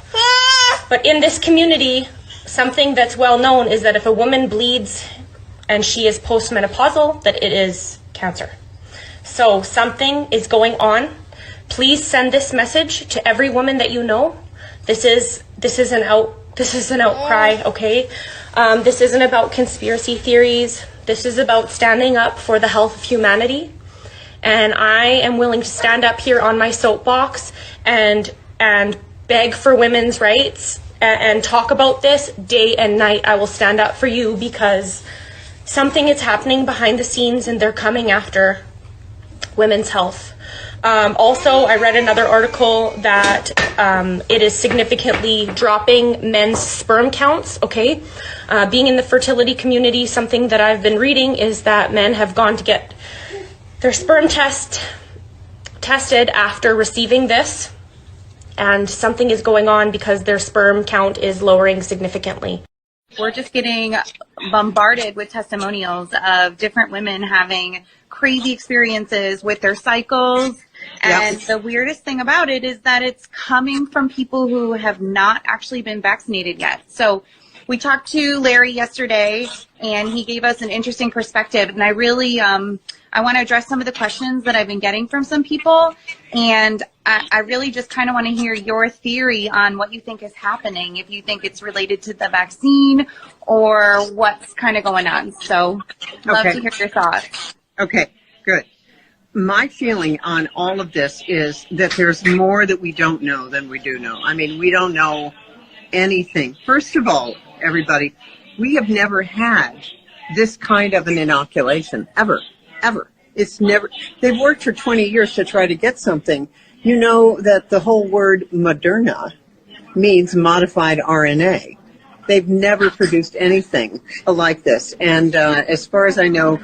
But in this community, something that's well known is that if a woman bleeds and she is postmenopausal, that it is cancer. So something is going on. Please send this message to every woman that you know. This is an outcry, okay? This isn't about conspiracy theories. This is about standing up for the health of humanity. And I am willing to stand up here on my soapbox and beg for women's rights and talk about this day and night. I will stand up for you, because something is happening behind the scenes and they're coming after women's health. Also, I read another article that it is significantly dropping men's sperm counts, okay? Being in the fertility community, something that I've been reading is that men have gone to get their sperm tested after receiving this, and something is going on because their sperm count is lowering significantly. We're just getting bombarded with testimonials of different women having crazy experiences with their cycles. And the weirdest thing about it is that it's coming from people who have not actually been vaccinated yet. So we talked to Larry yesterday, and he gave us an interesting perspective. And I really, I want to address some of the questions that I've been getting from some people. And I really just kind of want to hear your theory on what you think is happening, if you think it's related to the vaccine or what's kind of going on. So love to hear your thoughts. Okay, good. My feeling on all of this is that there's more that we don't know than we do know. I mean, we don't know anything. First of all, everybody, we have never had this kind of an inoculation, ever. It's never, they've worked for 20 years to try to get something. You know that the whole word Moderna means modified RNA. They've never produced anything like this. And as far as I know,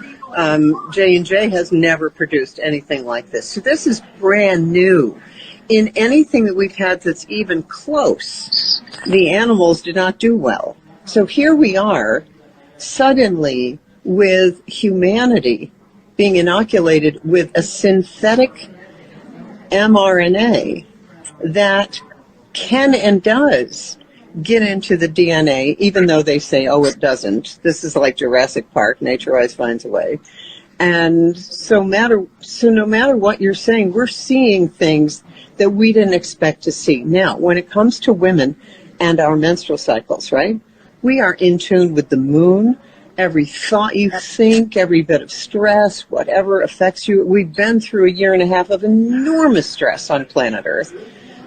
J&J has never produced anything like this. So this is brand new. In anything that we've had that's even close, the animals did not do well. So here we are, suddenly, with humanity being inoculated with a synthetic mRNA that can and does get into the DNA, even though they say, oh, it doesn't. This is like Jurassic Park. Nature always finds a way. And so no matter what you're saying, we're seeing things that we didn't expect to see. Now, when it comes to women and our menstrual cycles, right? We are in tune with the moon. Every thought you think, every bit of stress, whatever affects you. We've been through a year and a half of enormous stress on planet Earth.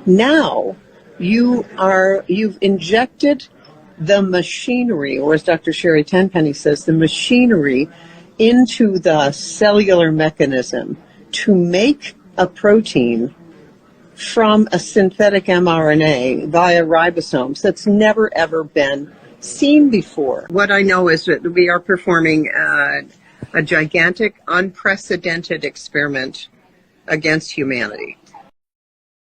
Now, you've injected the machinery, or as Dr. Sherry Tenpenny says, the machinery into the cellular mechanism to make a protein from a synthetic mRNA via ribosomes that's never ever been seen before. What I know is that we are performing a gigantic, unprecedented experiment against humanity.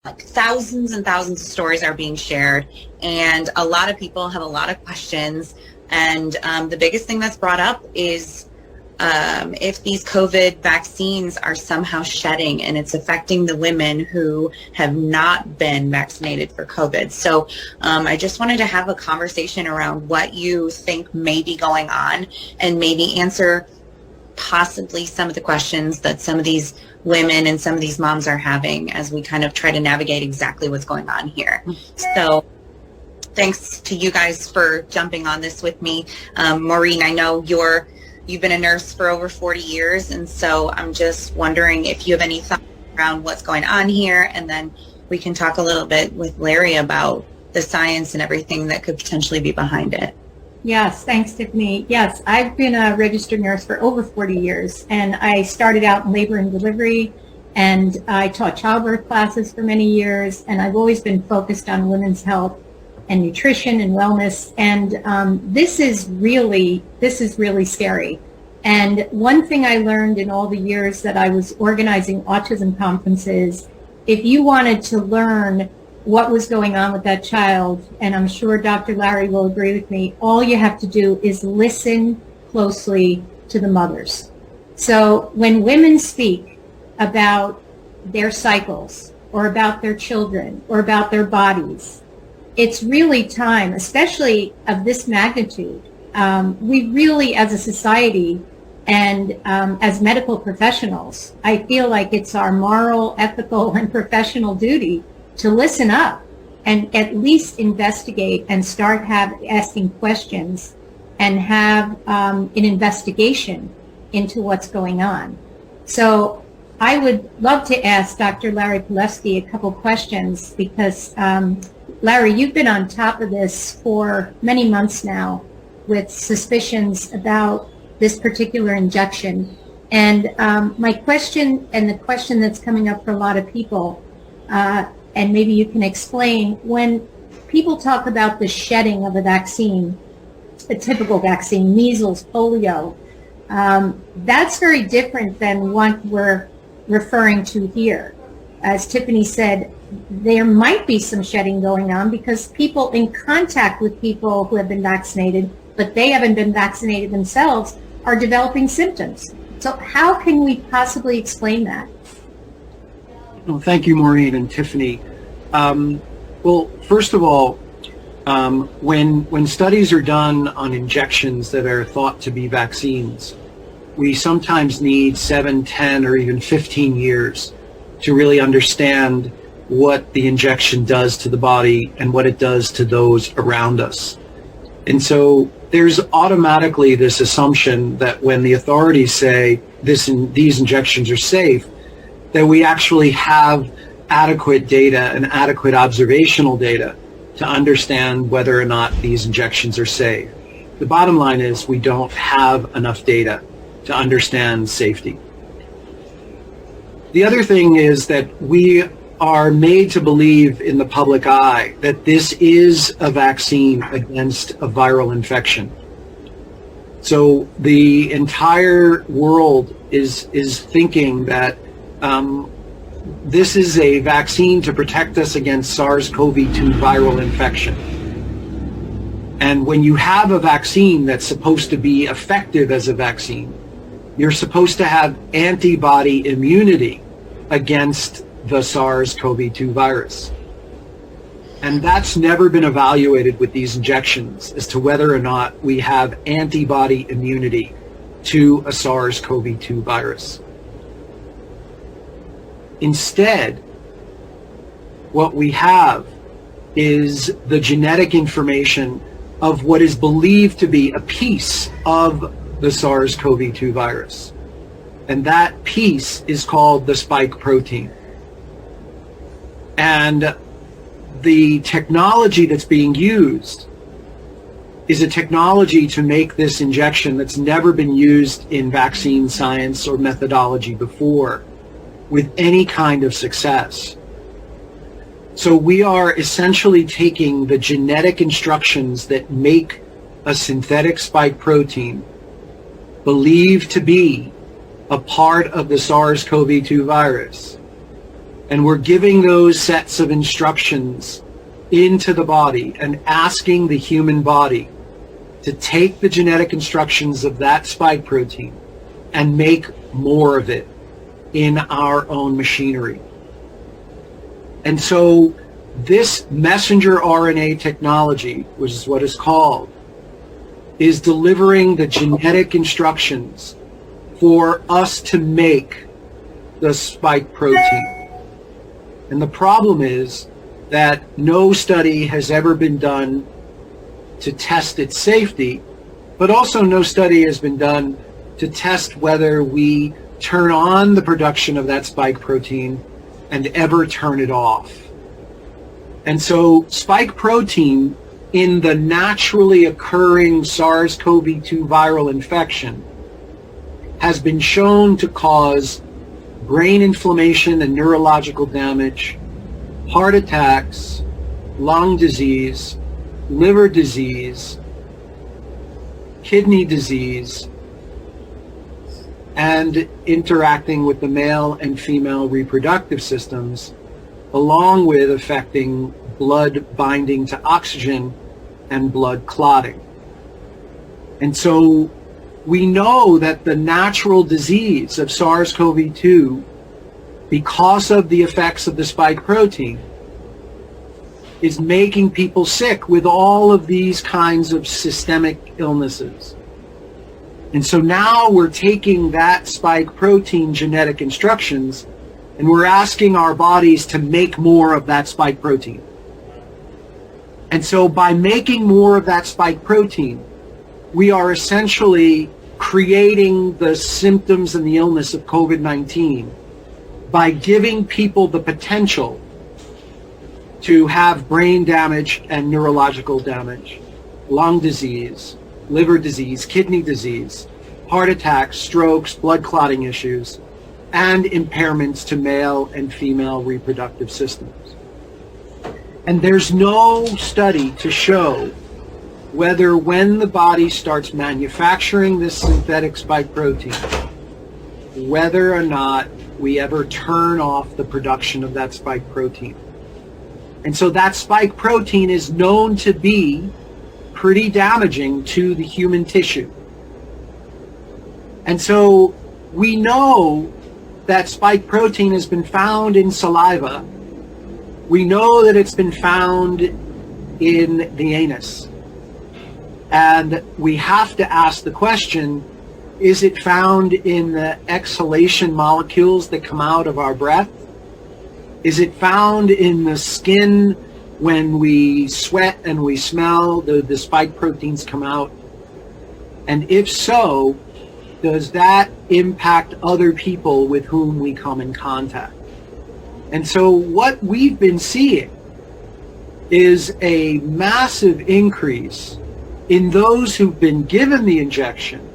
Like thousands and thousands of stories are being shared, and a lot of people have a lot of questions. And the biggest thing that's brought up is if these COVID vaccines are somehow shedding and it's affecting the women who have not been vaccinated for COVID. So I just wanted to have a conversation around what you think may be going on and maybe answer possibly some of the questions that some of these women and some of these moms are having as we kind of try to navigate exactly what's going on here. So thanks to you guys for jumping on this with me. Maureen, I know you've been a nurse for over 40 years, and so I'm just wondering if you have any thoughts around what's going on here, and then we can talk a little bit with Larry about the science and everything that could potentially be behind it. Yes, thanks, Tiffany. Yes, I've been a registered nurse for over 40 years, and I started out in labor and delivery, and I taught childbirth classes for many years, and I've always been focused on women's health and nutrition and wellness, and this is really scary. And one thing I learned in all the years that I was organizing autism conferences, if you wanted to learn what was going on with that child, and I'm sure Dr. Larry will agree with me, all you have to do is listen closely to the mothers. So when women speak about their cycles or about their children or about their bodies, it's really time, especially of this magnitude. We really, as a society and as medical professionals, I feel like it's our moral, ethical, and professional duty to listen up and at least investigate and start asking questions and have an investigation into what's going on. So I would love to ask Dr. Larry Pilevsky a couple questions because Larry, you've been on top of this for many months now with suspicions about this particular injection. And my question, and the question that's coming up for a lot of people, and maybe you can explain, when people talk about the shedding of a vaccine, a typical vaccine, measles, polio, that's very different than what we're referring to here. As Tiffany said, there might be some shedding going on because people in contact with people who have been vaccinated, but they haven't been vaccinated themselves, are developing symptoms. So how can we possibly explain that? Well, thank you, Maureen and Tiffany. Well, first of all, when studies are done on injections that are thought to be vaccines, we sometimes need 7, 10, or even 15 years to really understand what the injection does to the body and what it does to those around us. And so there's automatically this assumption that when the authorities say these injections are safe, that we actually have adequate data and adequate observational data to understand whether or not these injections are safe. The bottom line is we don't have enough data to understand safety. The other thing is that we are made to believe in the public eye that this is a vaccine against a viral infection. So the entire world is thinking that this is a vaccine to protect us against SARS-CoV-2 viral infection. And when you have a vaccine that's supposed to be effective as a vaccine, you're supposed to have antibody immunity against the SARS-CoV-2 virus. And that's never been evaluated with these injections as to whether or not we have antibody immunity to a SARS-CoV-2 virus. Instead, what we have is the genetic information of what is believed to be a piece of the SARS-CoV-2 virus. And that piece is called the spike protein. And the technology that's being used is a technology to make this injection that's never been used in vaccine science or methodology before with any kind of success. So we are essentially taking the genetic instructions that make a synthetic spike protein believed to be a part of the SARS-CoV-2 virus, and we're giving those sets of instructions into the body and asking the human body to take the genetic instructions of that spike protein and make more of it in our own machinery. And so this messenger RNA technology, which is what it's called, is delivering the genetic instructions for us to make the spike protein. And the problem is that no study has ever been done to test its safety, but also no study has been done to test whether we turn on the production of that spike protein and ever turn it off. And so spike protein in the naturally occurring SARS-CoV-2 viral infection has been shown to cause brain inflammation and neurological damage, heart attacks, lung disease, liver disease, kidney disease, and interacting with the male and female reproductive systems, along with affecting blood binding to oxygen and blood clotting. And so we know that the natural disease of SARS-CoV-2, because of the effects of the spike protein, is making people sick with all of these kinds of systemic illnesses. And so now we're taking that spike protein genetic instructions and we're asking our bodies to make more of that spike protein. And so by making more of that spike protein, we are essentially creating the symptoms and the illness of COVID-19 by giving people the potential to have brain damage and neurological damage, lung disease, liver disease, kidney disease, heart attacks, strokes, blood clotting issues, and impairments to male and female reproductive systems. And there's no study to show whether when the body starts manufacturing this synthetic spike protein, whether or not we ever turn off the production of that spike protein. And so that spike protein is known to be pretty damaging to the human tissue. And so we know that spike protein has been found in saliva. We know that it's been found in the anus. And we have to ask the question, is it found in the exhalation molecules that come out of our breath? Is it found in the skin when we sweat and we smell, the spike proteins come out? And if so, does that impact other people with whom we come in contact? And so what we've been seeing is a massive increase in those who've been given the injection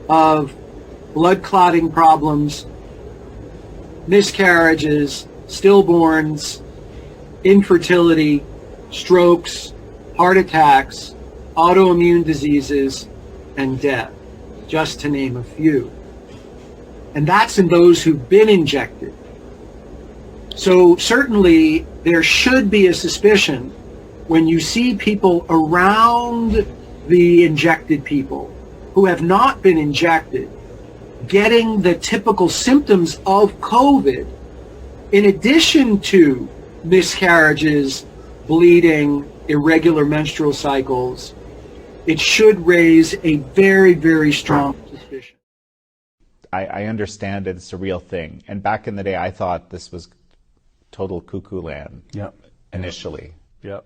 of blood clotting problems, miscarriages, stillborns, infertility, strokes, heart attacks, autoimmune diseases, and death, just to name a few. And that's in those who've been injected. So certainly there should be a suspicion when you see people around the injected people who have not been injected getting the typical symptoms of COVID, in addition to miscarriages, bleeding, irregular menstrual cycles. It should raise a very, very strong suspicion. I understand it, it's a real thing. And back in the day, I thought this was total cuckoo land. Yep. Initially. Yep.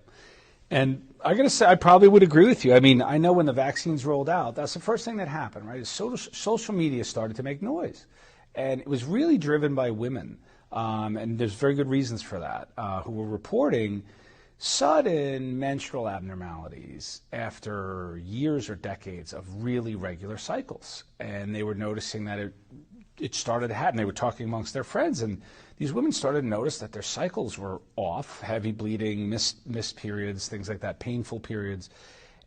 And I got to say, I probably would agree with you. I mean, I know when the vaccines rolled out, that's the first thing that happened, right? Social media started to make noise. And it was really driven by women. And there's very good reasons for that, who were reporting sudden menstrual abnormalities after years or decades of really regular cycles. And they were noticing that it started to happen. They were talking amongst their friends, and these women started to notice that their cycles were off, heavy bleeding, missed periods, things like that, painful periods,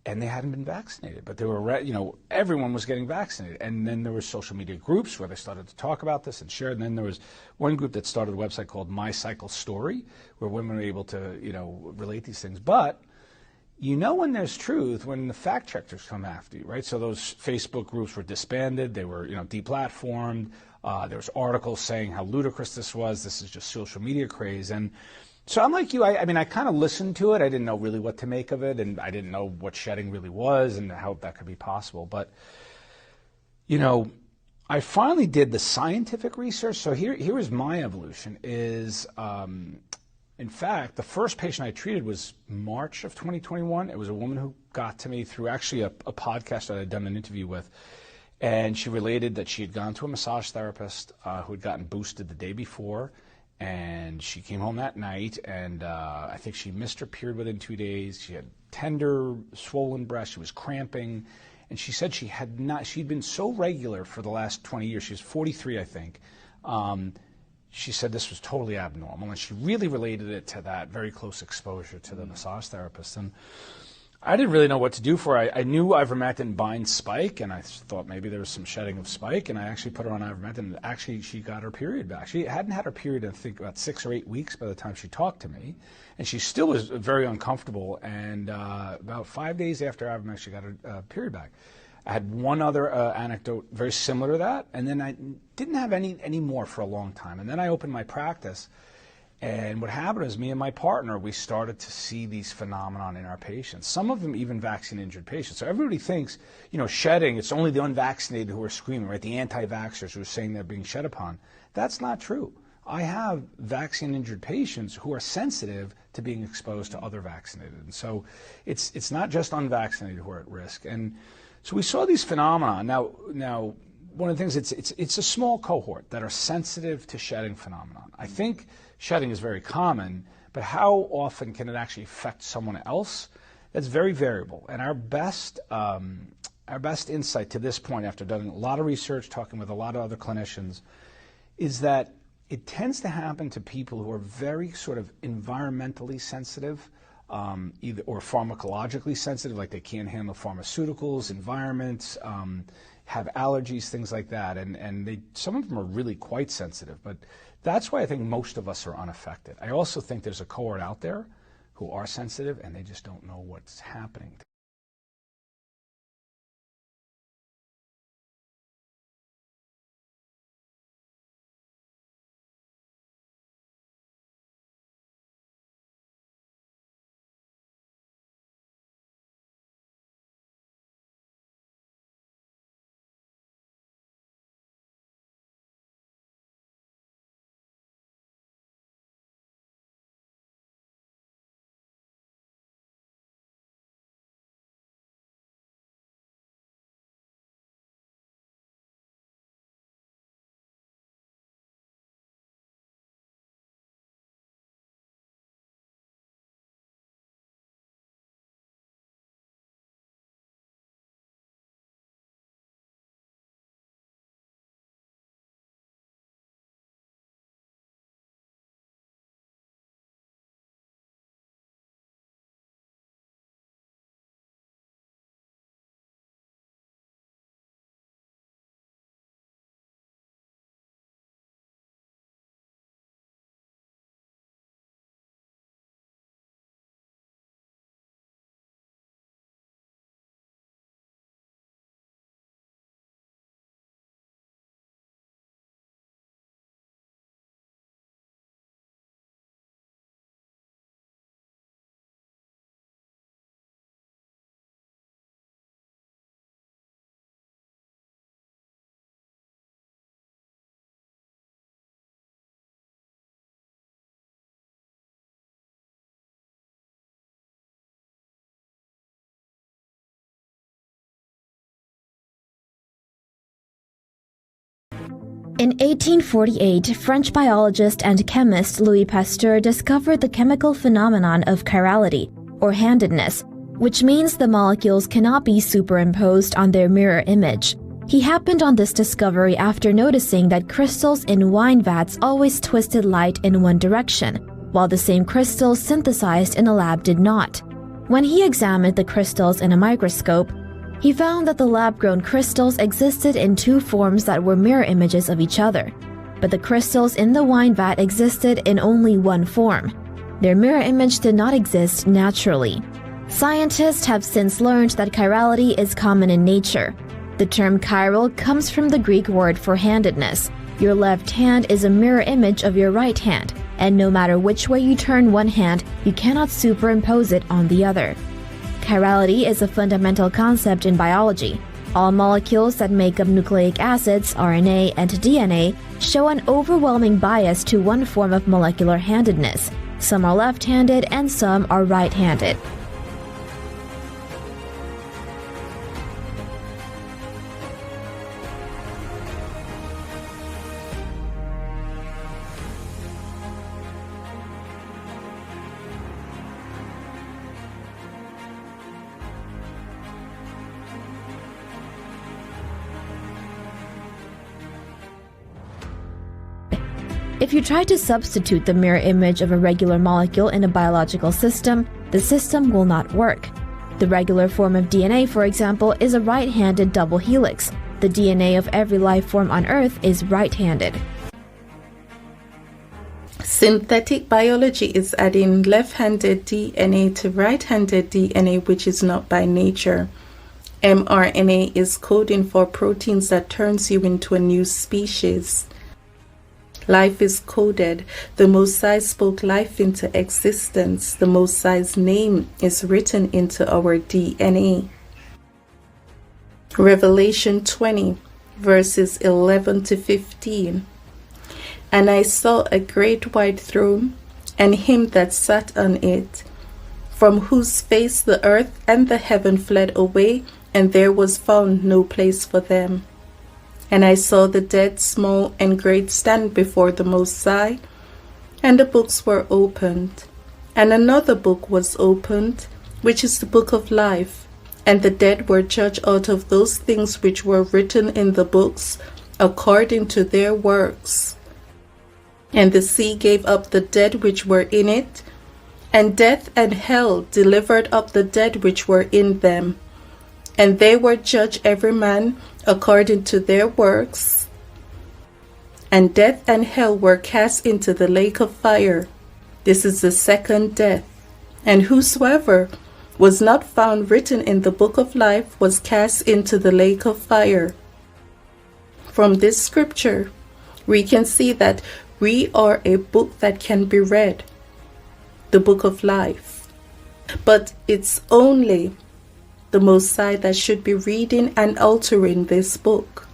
and they hadn't been vaccinated. But they were, everyone was getting vaccinated. And then there were social media groups where they started to talk about this and share. And then there was one group that started a website called My Cycle Story, where women were able to, relate these things. But when there's truth when the fact checkers come after you, right? So those Facebook groups were disbanded. They were, deplatformed. There was articles saying how ludicrous this was. This is just social media craze. And so I'm like you. I kind of listened to it. I didn't know really what to make of it, and I didn't know what shedding really was and how that could be possible. But, I finally did the scientific research. So here is my evolution is, in fact, the first patient I treated was March of 2021. It was a woman who got to me through actually a podcast that I'd done an interview with. And she related that she had gone to a massage therapist who had gotten boosted the day before. And she came home that night, and I think she missed her period within 2 days. She had tender, swollen breasts. She was cramping. And she said she'd been so regular for the last 20 years. She was 43, I think. She said this was totally abnormal, and she really related it to that very close exposure to the massage therapist. And I didn't really know what to do for her. I knew ivermectin binds spike, and I thought maybe there was some shedding of spike, and I actually put her on ivermectin, and actually she got her period back. She hadn't had her period in, I think, about 6 or 8 weeks by the time she talked to me, and she still was very uncomfortable, and about 5 days after ivermectin, she got her period back. I had one other anecdote very similar to that, and then I didn't have any more for a long time. And then I opened my practice, and what happened is me and my partner, we started to see these phenomenon in our patients, some of them even vaccine-injured patients. So everybody thinks, shedding, it's only the unvaccinated who are screaming, right? The anti-vaxxers who are saying they're being shed upon. That's not true. I have vaccine-injured patients who are sensitive to being exposed to other vaccinated. And so it's not just unvaccinated who are at risk. And so we saw these phenomena. Now, one of the things, it's a small cohort that are sensitive to shedding phenomenon. I think shedding is very common, but how often can it actually affect someone else? That's very variable. And our best insight to this point, after doing a lot of research, talking with a lot of other clinicians, is that it tends to happen to people who are very sort of environmentally sensitive, either or pharmacologically sensitive, like they can't handle pharmaceuticals, environments, have allergies, things like that, and some of them are really quite sensitive. But that's why I think most of us are unaffected. I also think there's a cohort out there who are sensitive and they just don't know what's happening. In 1848, French biologist and chemist Louis Pasteur discovered the chemical phenomenon of chirality, or handedness, which means the molecules cannot be superimposed on their mirror image. He happened on this discovery after noticing that crystals in wine vats always twisted light in one direction, while the same crystals synthesized in a lab did not. When he examined the crystals in a microscope, he found that the lab-grown crystals existed in two forms that were mirror images of each other, but the crystals in the wine vat existed in only one form. Their mirror image did not exist naturally. Scientists have since learned that chirality is common in nature. The term chiral comes from the Greek word for handedness. Your left hand is a mirror image of your right hand, and no matter which way you turn one hand, you cannot superimpose it on the other. Chirality is a fundamental concept in biology. All molecules that make up nucleic acids, RNA, and DNA show an overwhelming bias to one form of molecular handedness. Some are left-handed and some are right-handed. If you try to substitute the mirror image of a regular molecule in a biological system, the system will not work. The regular form of DNA, for example, is a right-handed double helix. The DNA of every life form on Earth is right-handed. Synthetic biology is adding left-handed DNA to right-handed DNA, which is not by nature. mRNA is coding for proteins that turns you into a new species. Life is coded. The Most High spoke life into existence. The Most High's name is written into our DNA. Revelation 20, verses 11 to 15. And I saw a great white throne, and him that sat on it, from whose face the earth and the heaven fled away, and there was found no place for them. And I saw the dead, small and great, stand before the Most High, and the books were opened. And another book was opened, which is the book of life. And the dead were judged out of those things which were written in the books, according to their works. And the sea gave up the dead which were in it, and death and hell delivered up the dead which were in them. And they were judged every man according to their works. And death and hell were cast into the lake of fire. This is the second death. And whosoever was not found written in the book of life was cast into the lake of fire. From this scripture, we can see that we are a book that can be read, the book of life. But it's only the Most High that should be reading and altering this book.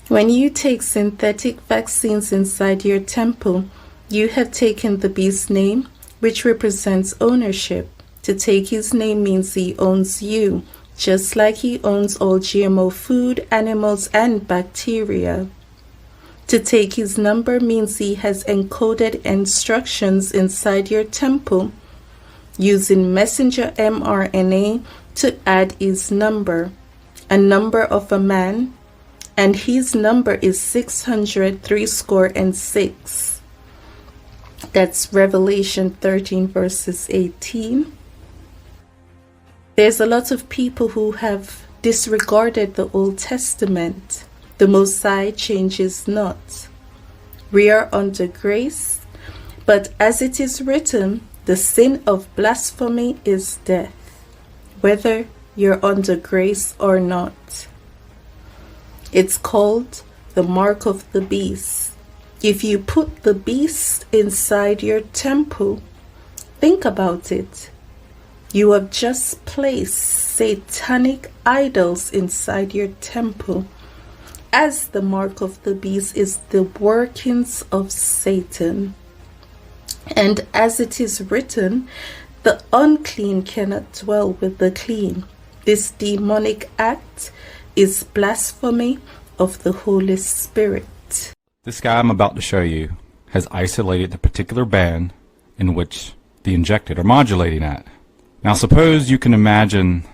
When you take synthetic vaccines inside your temple, you have taken the beast's name, which represents ownership. To take his name means he owns you, just like he owns all GMO food, animals, and bacteria. To take his number means he has encoded instructions inside your temple, using messenger mRNA to add his number, a number of a man, and his number is 603.6. That's Revelation 13 verses 18. There's a lot of people who have disregarded the Old Testament. The Most High changes not. We are under grace, but as it is written, the sin of blasphemy is death, whether you're under grace or not. It's called the mark of the beast. If you put the beast inside your temple, think about it. You have just placed satanic idols inside your temple, as the mark of the beast is the workings of Satan. And as it is written, the unclean cannot dwell with the clean. This demonic act is blasphemy of the Holy Spirit. This guy I'm about to show you has isolated the particular band in which the injected are modulating at. Now suppose you can imagine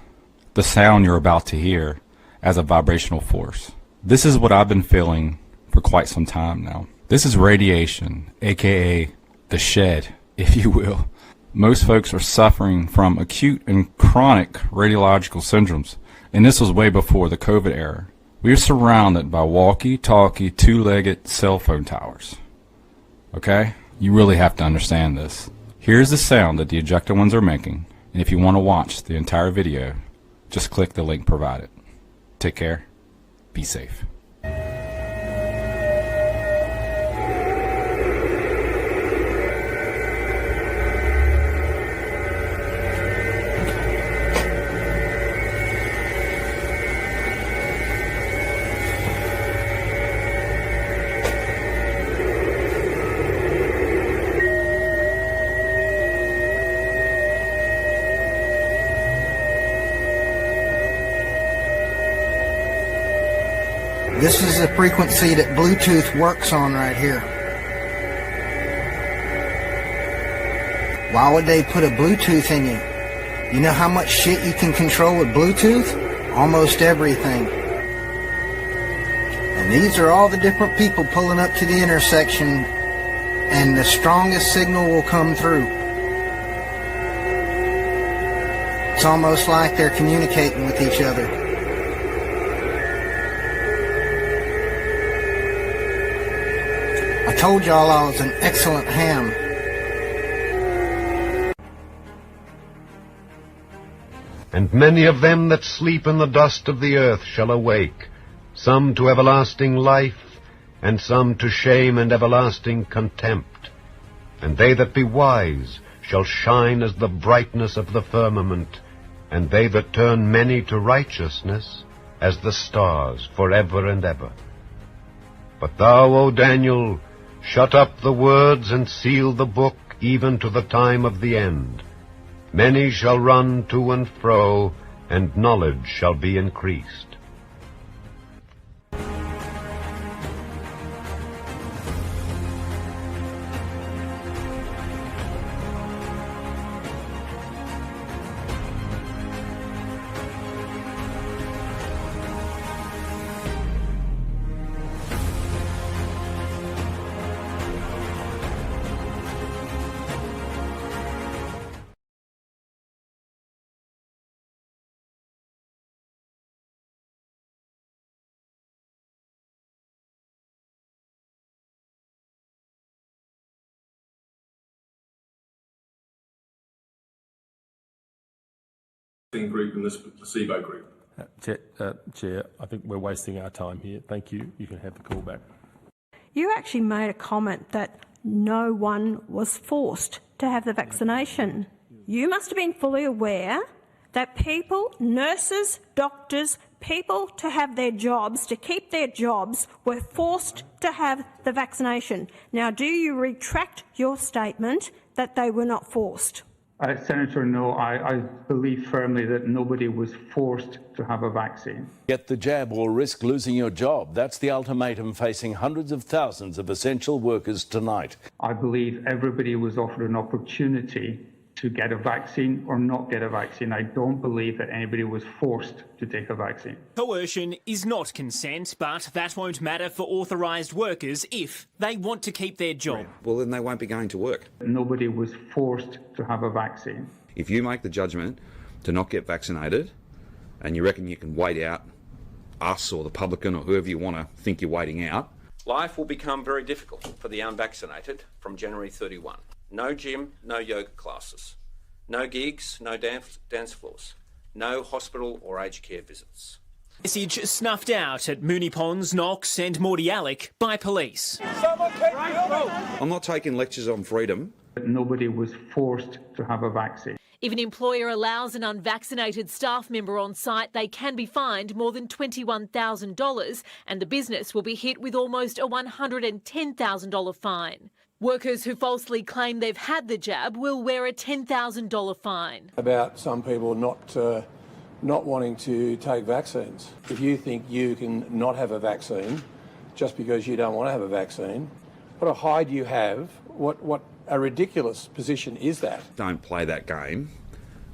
the sound you're about to hear as a vibrational force. This is what I've been feeling for quite some time now. This is radiation, aka the shed, if you will. Most folks are suffering from acute and chronic radiological syndromes, and this was way before the COVID era. We are surrounded by walkie-talkie, two-legged cell phone towers. Okay? You really have to understand this. Here's the sound that the ejector ones are making, and if you want to watch the entire video, just click the link provided. Take care. Be safe. This is the frequency that Bluetooth works on right here. Why would they put a Bluetooth in you? You know how much shit you can control with Bluetooth? Almost everything. And these are all the different people pulling up to the intersection, and the strongest signal will come through. It's almost like they're communicating with each other. I told y'all I was an excellent ham. And many of them that sleep in the dust of the earth shall awake, some to everlasting life, and some to shame and everlasting contempt. And they that be wise shall shine as the brightness of the firmament, and they that turn many to righteousness as the stars forever and ever. But thou, O Daniel, shut up the words and seal the book even to the time of the end. Many shall run to and fro, and knowledge shall be increased. Group and this placebo group. Chair, I think we're wasting our time here. Thank you. You can have the call back. You actually made a comment that no one was forced to have the vaccination. You must have been fully aware that people, nurses, doctors, people to have their jobs, to keep their jobs, were forced to have the vaccination. Now, do you retract your statement that they were not forced? Senator, no, I believe firmly that nobody was forced to have a vaccine. Get the jab or risk losing your job. That's the ultimatum facing hundreds of thousands of essential workers tonight. I believe everybody was offered an opportunity to get a vaccine or not get a vaccine. I don't believe that anybody was forced to take a vaccine. Coercion is not consent, but that won't matter for authorised workers if they want to keep their job. Well, then they won't be going to work. Nobody was forced to have a vaccine. If you make the judgment to not get vaccinated and you reckon you can wait out us or the publican or whoever you want to think you're waiting out, life will become very difficult for the unvaccinated from January 31. No gym, no yoga classes. No gigs, no dance floors. No hospital or aged care visits. Message snuffed out at Moonee Ponds, Knox and Mordialloc by police. I'm not taking lectures on freedom. Nobody was forced to have a vaccine. If an employer allows an unvaccinated staff member on site, they can be fined more than $21,000 and the business will be hit with almost a $110,000 fine. Workers who falsely claim they've had the jab will wear a $10,000 fine. About some people not not wanting to take vaccines. If you think you can not have a vaccine just because you don't want to have a vaccine, what a hide you have, what a ridiculous position is that? Don't play that game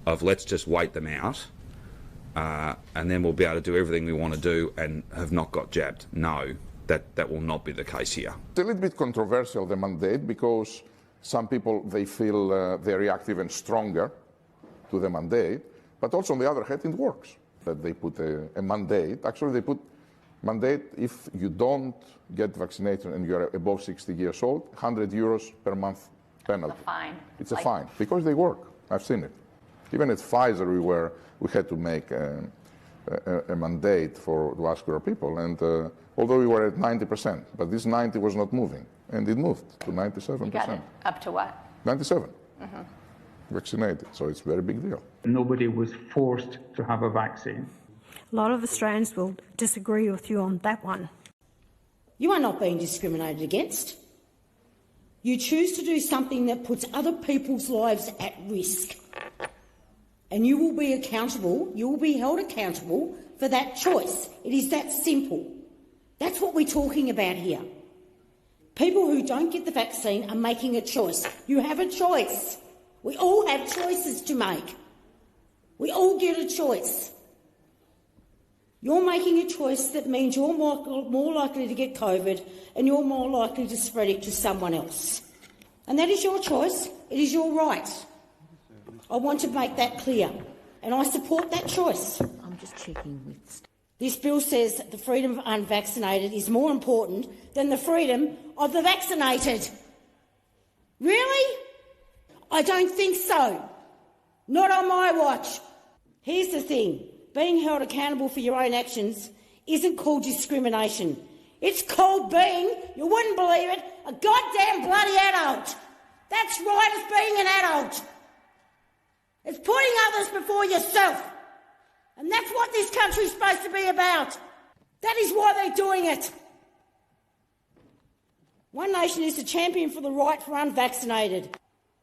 of let's just wait them out and then we'll be able to do everything we want to do and have not got jabbed. No, that will not be the case here. It's a little bit controversial, the mandate, because some people, they feel they react even stronger to the mandate, but also on the other hand, it works. That they put a mandate. Actually, they put mandate if you don't get vaccinated and you're above 60 years old, €100 per month penalty. It's a fine. It's a fine, because they work. I've seen it. Even at Pfizer, we had to make a mandate to ask our people, and although we were at 90%, but this 90 was not moving, and it moved to 97%. You got it up to what? 97. Mm-hmm. Vaccinated, so it's a very big deal. Nobody was forced to have a vaccine. A lot of Australians will disagree with you on that one. You are not being discriminated against. You choose to do something that puts other people's lives at risk. And you will be accountable, you will be held accountable for that choice. It is that simple. That's what we're talking about here. People who don't get the vaccine are making a choice. You have a choice. We all have choices to make. We all get a choice. You're making a choice that means you're more likely to get COVID and you're more likely to spread it to someone else. And that is your choice. It is your right. I want to make that clear. And I support that choice. I'm just checking with... This bill says that the freedom of unvaccinated is more important than the freedom of the vaccinated. Really? I don't think so. Not on my watch. Here's the thing. Being held accountable for your own actions isn't called discrimination. It's called being, you wouldn't believe it, a goddamn bloody adult. That's right, it's being an adult. It's putting others before yourself. And that's what this country's supposed to be about. That is why they're doing it. One Nation is a champion for the right for unvaccinated.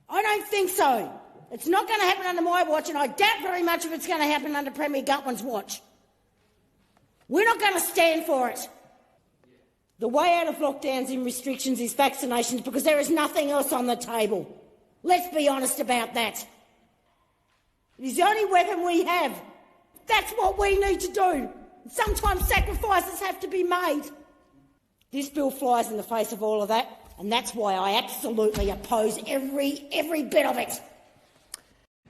I don't think so. It's not going to happen under my watch, and I doubt very much if it's going to happen under Premier Gutwin's watch. We're not going to stand for it. The way out of lockdowns and restrictions is vaccinations because there is nothing else on the table. Let's be honest about that. It is the only weapon we have. That's what we need to do. Sometimes sacrifices have to be made. This bill flies in the face of all of that, and that's why I absolutely oppose every bit of it.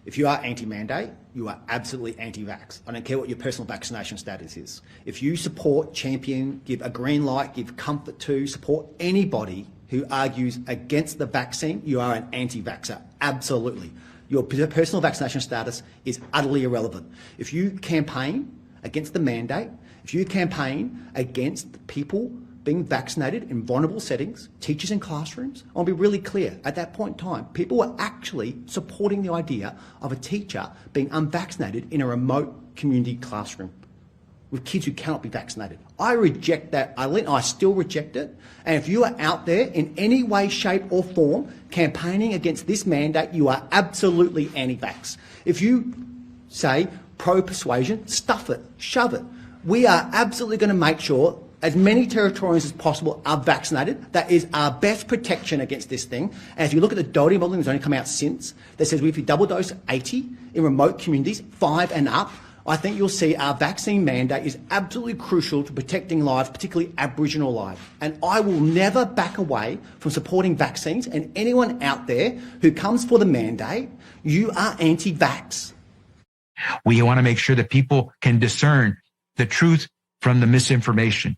If you are anti-mandate, you are absolutely anti-vax. I don't care what your personal vaccination status is. If you support, champion, give a green light, give comfort to, support anybody who argues against the vaccine, you are an anti-vaxxer. Absolutely. Your personal vaccination status is utterly irrelevant. If you campaign against the mandate, if you campaign against people being vaccinated in vulnerable settings, teachers in classrooms, I'll be really clear, at that point in time, people were actually supporting the idea of a teacher being unvaccinated in a remote community classroom with kids who cannot be vaccinated. I reject that, Eileen, I still reject it. And if you are out there in any way, shape or form campaigning against this mandate, you are absolutely anti-vax. If you say pro-persuasion, stuff it, shove it. We are absolutely going to make sure as many Territorians as possible are vaccinated. That is our best protection against this thing. And if you look at the Doherty modelling that's only come out since, that says if you double dose 80 in remote communities, 5 and up, I think you'll see our vaccine mandate is absolutely crucial to protecting lives, particularly Aboriginal lives. And I will never back away from supporting vaccines. And anyone out there who comes for the mandate, you are anti-vax. We want to make sure that people can discern the truth from the misinformation.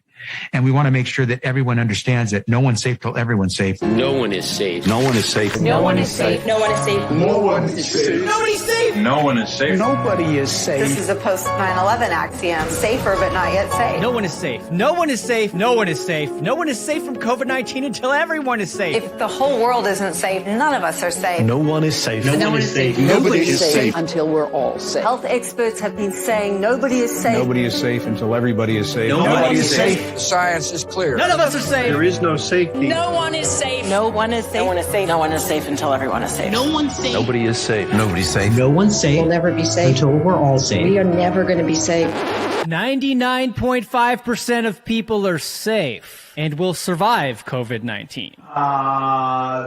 And we want to make sure that everyone understands that no one's safe till everyone's safe. No one is safe. No one is safe. No one is safe. No one is safe. No one is safe. Nobody's safe. No one is safe. Nobody is safe. This is a post 9/11 axiom. Safer but not yet safe. No one is safe. No one is safe. No one is safe. No one is safe from COVID-19 until everyone is safe. If the whole world isn't safe, none of us are safe. No one is safe. No one is safe. Nobody is safe. Until we're all safe. Health experts have been saying nobody is safe. Nobody is safe until everybody is safe. Nobody is safe. The science is clear. None of us are safe. There is no safety. No one is safe. No one is safe. No one is safe. No one is safe until everyone is safe. No one's safe. Nobody is safe. Nobody's safe. No one's safe. We'll never be safe until we're all safe. We are never going to be safe. 99.5% of people are safe and will survive COVID-19.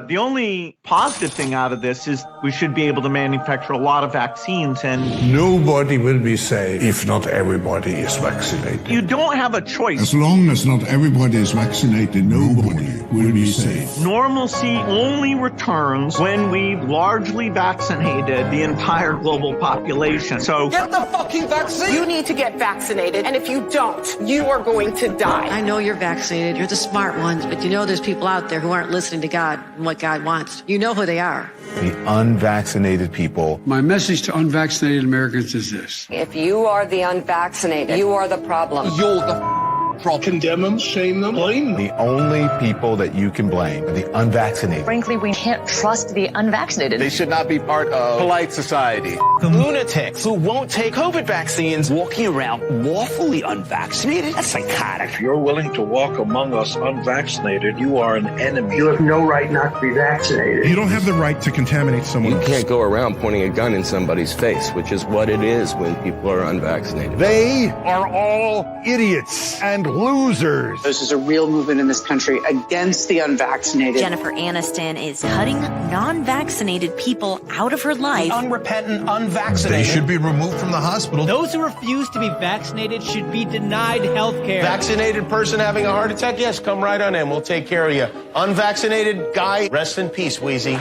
The only positive thing out of this is we should be able to manufacture a lot of vaccines, and nobody will be safe if not everybody is vaccinated. you don't have a choice. As long as not everybody is vaccinated, nobody will be safe. Normalcy only returns when we've largely vaccinated the entire global population. So Get the fucking vaccine! You need to get vaccinated, and if you don't, you are going to die. I know you're vaccinated. You're the smart ones, but you know there's people out there who aren't listening to God and what God wants. You know who they are. The unvaccinated people. My message to unvaccinated Americans is this. If you are the unvaccinated, you are the problem. You're the problem. Condemn them, shame them, blame them. The only people that you can blame are the unvaccinated. Frankly, we can't trust the unvaccinated. They should not be part of polite society. Lunatics who won't take COVID vaccines walking around lawfully unvaccinated? That's psychotic. If you're willing to walk among us unvaccinated, you are an enemy. you have no right not to be vaccinated. You don't have the right to contaminate someone You else. can't go around pointing a gun in somebody's face, which is what it is when people are unvaccinated. They are all idiots and losers. This is a real movement in this country against the unvaccinated. Jennifer Aniston is cutting non-vaccinated people out of her life. Unrepentant, unvaccinated. They should be removed from the hospital. Those who refuse to be vaccinated should be denied health care. Vaccinated person having a heart attack? Yes, come right on in. We'll take care of you. Unvaccinated guy, rest in peace, Wheezy.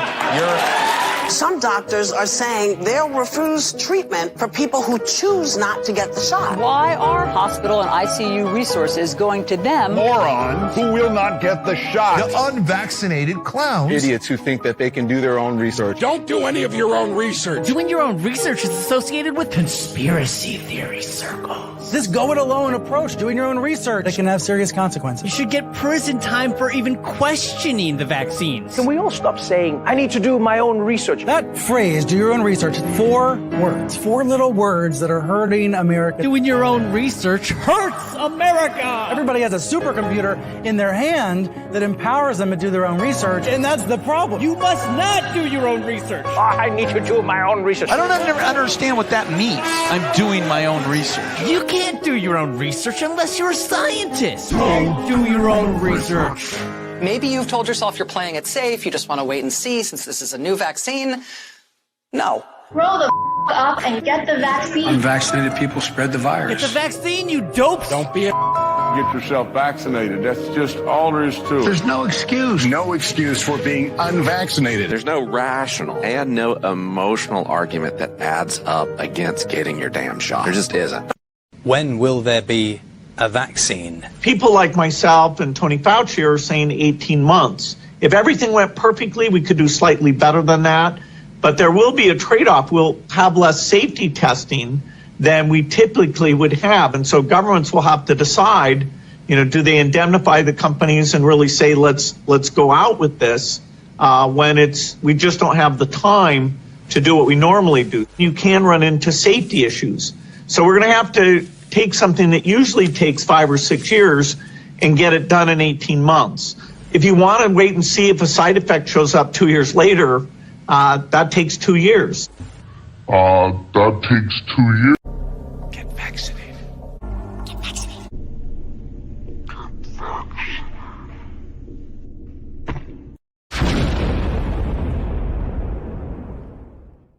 Some doctors are saying they'll refuse treatment for people who choose not to get the shot. Why are hospital and ICU resources going to them? Morons who will not get the shot. The unvaccinated clowns. Idiots who think that they can do their own research. Don't do any of your own research. Doing your own research is associated with conspiracy theory circles. This go-it-alone approach, doing your own research, that can have serious consequences. You should get prison time for even questioning the vaccines. Can we all stop saying, I need to do my own research? That phrase, do your own research, 4 words. 4 little words that are hurting America. Doing your own research hurts America! Everybody has a supercomputer in their hand that empowers them to do their own research, and that's the problem. You must not do your own research. I need to do my own research. I don't understand what that means. I'm doing my own research. You can't do your own research unless you're a scientist. Do your own research. Maybe you've told yourself you're playing it safe, you just want to wait and see since this is a new vaccine. No. Grow the up and get the vaccine. Unvaccinated people spread the virus. Get the vaccine, you dopes! Don't be a Get yourself vaccinated. That's just all there is to it. There's no excuse. No excuse for being unvaccinated. There's no rational and no emotional argument that adds up against getting your damn shot. There just isn't. When will there be a vaccine? People like myself and Tony Fauci are saying 18 months. If everything went perfectly, we could do slightly better than that. But there will be a trade-off. We'll have less safety testing than we typically would have. And so governments will have to decide, do they indemnify the companies and really say, let's go out with this when we just don't have the time to do what we normally do. You can run into safety issues. So we're going to have to take something that usually takes 5 or 6 years and get it done in 18 months. If you want to wait and see if a side effect shows up 2 years later, that takes 2 years. That takes 2 years.